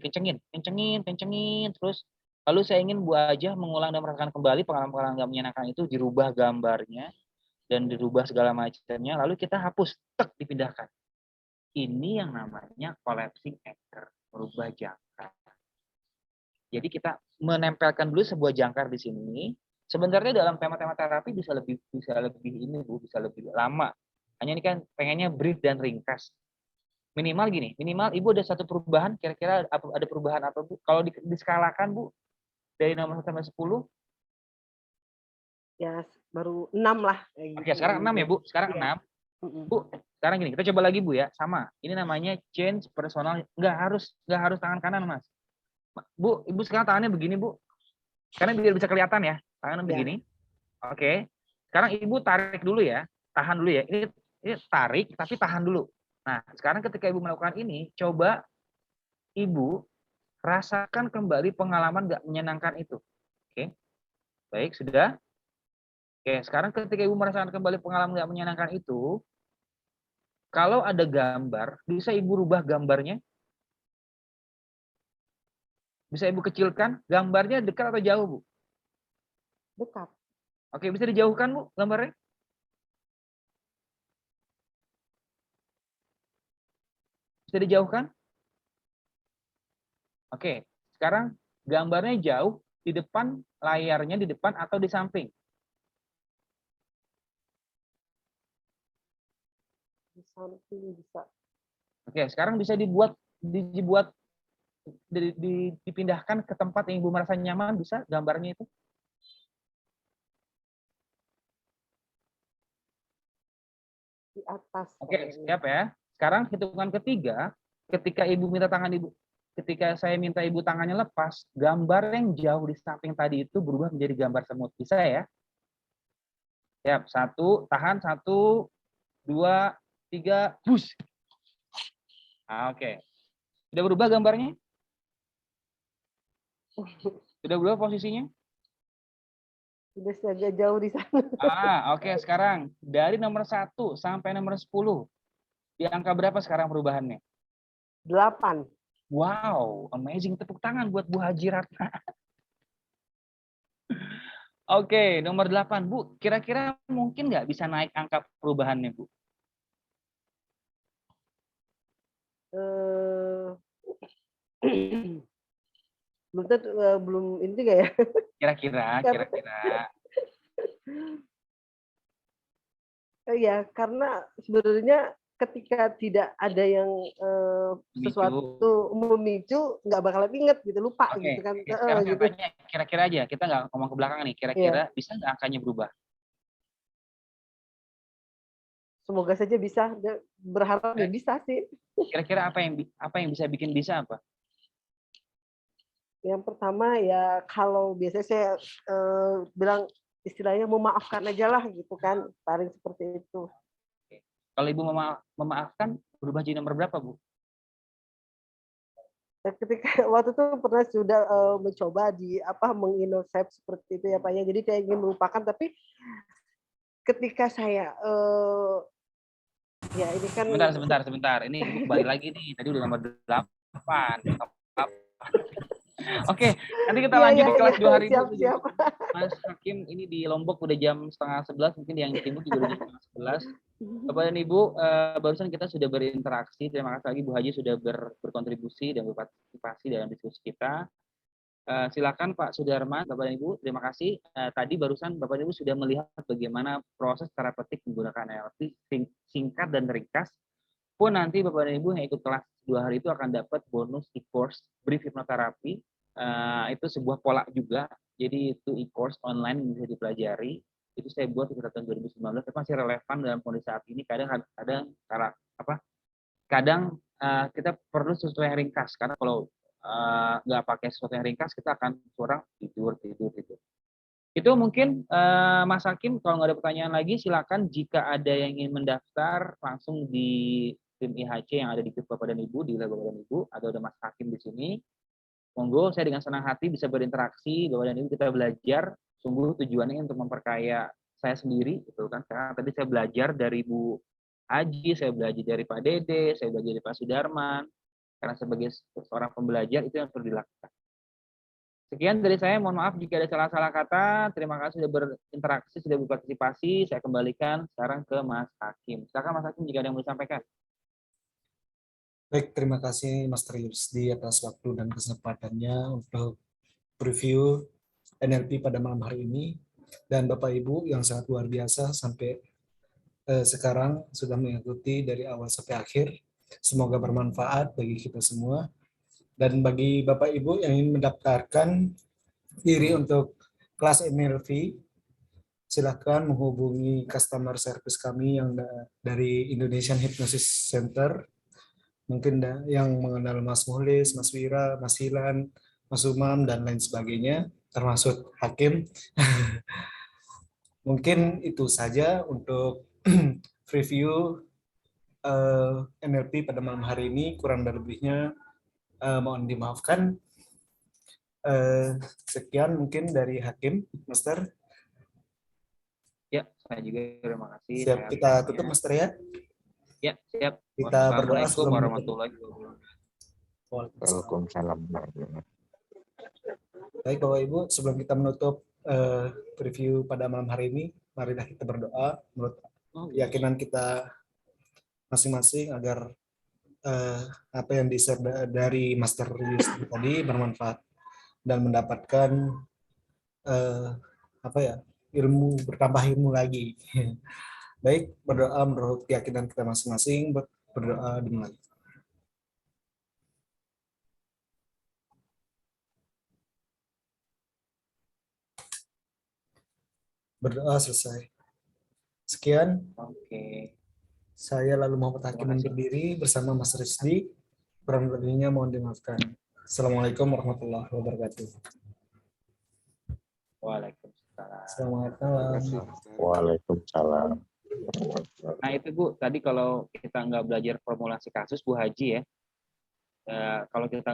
kencengin, terus lalu saya ingin Bu Hajah mengulang dan merasakan kembali pengalaman-pengalaman nggak menyenangkan itu, dirubah gambarnya dan dirubah segala macamnya, lalu kita hapus, dipindahkan. Ini yang namanya collapsing anchor, merubah jangkar. Jadi kita menempelkan dulu sebuah jangkar di sini. Sebenarnya dalam tema-tema terapi bisa lebih ini Bu, bisa lebih lama. Hanya ini kan pengennya brief dan ringkas. Minimal gini, minimal Ibu ada satu perubahan, kira-kira ada perubahan apa Bu? Kalau diskalakan Bu, dari nomor 1 sampai 10, Ya baru 6 lah. Oke, sekarang 6 ya Bu. Sekarang 6. Bu, sekarang gini, kita coba lagi Bu ya. Sama. Ini namanya change personal. Nggak harus tangan kanan Mas. Bu, Ibu sekarang tangannya begini Bu. Karena biar bisa kelihatan ya. Tangannya begini. Oke. Sekarang Ibu tarik dulu ya. Tahan dulu ya. Ini tarik tapi tahan dulu. Nah, sekarang ketika Ibu melakukan ini, coba Ibu rasakan kembali pengalaman nggak menyenangkan itu. Oke. Baik, sudah. Oke, sekarang ketika Ibu merasakan kembali pengalaman nggak menyenangkan itu, kalau ada gambar, bisa Ibu rubah gambarnya? Bisa Ibu kecilkan? Gambarnya dekat atau jauh, Bu? Dekat. Oke, bisa dijauhkan, Bu, gambarnya? Bisa dijauhkan? Oke, sekarang gambarnya jauh di depan, layarnya di depan atau di samping? Di samping bisa. Oke, sekarang bisa dipindahkan ke tempat yang Ibu merasa nyaman, bisa gambarnya itu? Di atas. Oke, siap ya. Sekarang hitungan ketiga, ketika saya minta Ibu tangannya lepas, gambar yang jauh di samping tadi itu berubah menjadi gambar semut. Bisa ya? Siap. 1, tahan. 1, 2, 3, push. Oke. Sudah berubah gambarnya? Sudah berubah posisinya? Sudah agak jauh di sana. Oke. Sekarang dari nomor 1 sampai nomor 10, di angka berapa sekarang perubahannya? 8. Wow, amazing. Tepuk tangan buat Bu Haji Ratna. Oke, nomor 8. Bu, kira-kira mungkin nggak bisa naik angka perubahannya, Bu? Belum ini juga ya. Kira-kira. Ya, karena sebenarnya ketika tidak ada yang sesuatu memicu, nggak bakalan inget gitu, lupa gitu kan. Sekarang saya tanya, kira-kira aja, kita nggak ngomong ke belakang nih, kira-kira bisa nggak angkanya berubah? Semoga saja bisa, berharap ya bisa sih. Kira-kira apa yang bisa bikin bisa apa? Yang pertama ya kalau biasanya saya bilang istilahnya memaafkan aja lah gitu kan, paling seperti itu. Kalau Ibu memaafkan, berubah jadi nomor berapa, Bu? Ketika waktu itu pernah sudah mencoba menginosep seperti itu ya Pak ya. Jadi saya ingin melupakan, tapi ketika saya ya ini kan sebentar. Ini Ibu kembali lagi nih. Tadi udah nomor 8. Oke, nanti kita lanjut di kelas 2 hari ini. Siap. Mas Hakim, ini di Lombok udah jam 10:30, mungkin yang di Timur juga udah jam 11:30. Bapak dan Ibu, barusan kita sudah berinteraksi. Terima kasih lagi Bu Haji sudah berkontribusi dan berpartisipasi dalam diskusi kita. Silakan Pak Sudarman, Bapak dan Ibu, terima kasih. Tadi barusan Bapak dan Ibu sudah melihat bagaimana proses terapeutik menggunakan NLP singkat dan ringkas. Pun nanti Bapak dan Ibu yang ikut kelas 2 hari itu akan dapat bonus e-course brief hipnoterapi. Itu sebuah pola juga. Jadi itu e-course online yang bisa dipelajari. Itu saya buat di tahun 2019, tapi masih relevan dalam kondisi saat ini. Kadang kita perlu sesuatu yang ringkas, karena kalau nggak pakai sesuatu yang ringkas kita akan kurang tidur. Itu mungkin Mas Hakim, kalau nggak ada pertanyaan lagi silakan. Jika ada yang ingin mendaftar langsung di tim IHC yang ada di grup Bapak dan Ibu, di wilayah Bapak dan Ibu, atau ada Mas Hakim di sini. Monggo, saya dengan senang hati bisa berinteraksi. Bapak dan Ibu, kita belajar. Sungguh tujuannya untuk memperkaya saya sendiri, gitu kan. Karena tadi saya belajar dari Bu Haji, saya belajar dari Pak Dede, saya belajar dari Pak Sudarman. Karena sebagai seorang pembelajar itu yang perlu dilakukan. Sekian dari saya, mohon maaf jika ada salah-salah kata. Terima kasih sudah berinteraksi, sudah berpartisipasi. Saya kembalikan sekarang ke Mas Hakim. Silakan Mas Hakim jika ada yang mau disampaikan. Baik, terima kasih Mas Yusdi atas waktu dan kesempatannya untuk preview NLP pada malam hari ini. Dan Bapak Ibu yang sangat luar biasa sampai sekarang sudah mengikuti dari awal sampai akhir. Semoga bermanfaat bagi kita semua. Dan bagi Bapak Ibu yang ingin mendaftarkan diri untuk kelas NLP, silakan menghubungi customer service kami yang dari Indonesian Hypnosis Center. Mungkin yang mengenal Mas Muhlis, Mas Wira, Mas Hilan, Mas Umam, dan lain sebagainya, termasuk Hakim. Mungkin itu saja untuk review NLP pada malam hari ini. Kurang dan lebihnya mohon dimaafkan. Sekian mungkin dari Hakim, Master. Ya, saya juga terima kasih. Siap, kita tutup, Master ya. Ya, siap. Kita berdoa Assalamualaikum warahmatullahi wabarakatuh. Waalaikumsalam. Baik Bapak Ibu, sebelum kita menutup preview pada malam hari ini, marilah kita berdoa menurut keyakinan kita masing-masing agar apa yang di-share dari Master Yusdi tadi bermanfaat dan mendapatkan bertambah ilmu lagi. Baik, berdoa menurut keyakinan kita masing-masing, berdoa dimulai. Berdoa selesai. Sekian. Oke. Saya lalu Muhammad Hakim undur diri bersama Mas Rizdi. Kurang lebihnya mohon dimaafkan. Assalamualaikum warahmatullahi wabarakatuh. Waalaikumsalam. Selamat malam. Waalaikumsalam. Nah itu Bu, tadi kalau kita nggak belajar formulasi kasus Bu Haji ya, kalau kita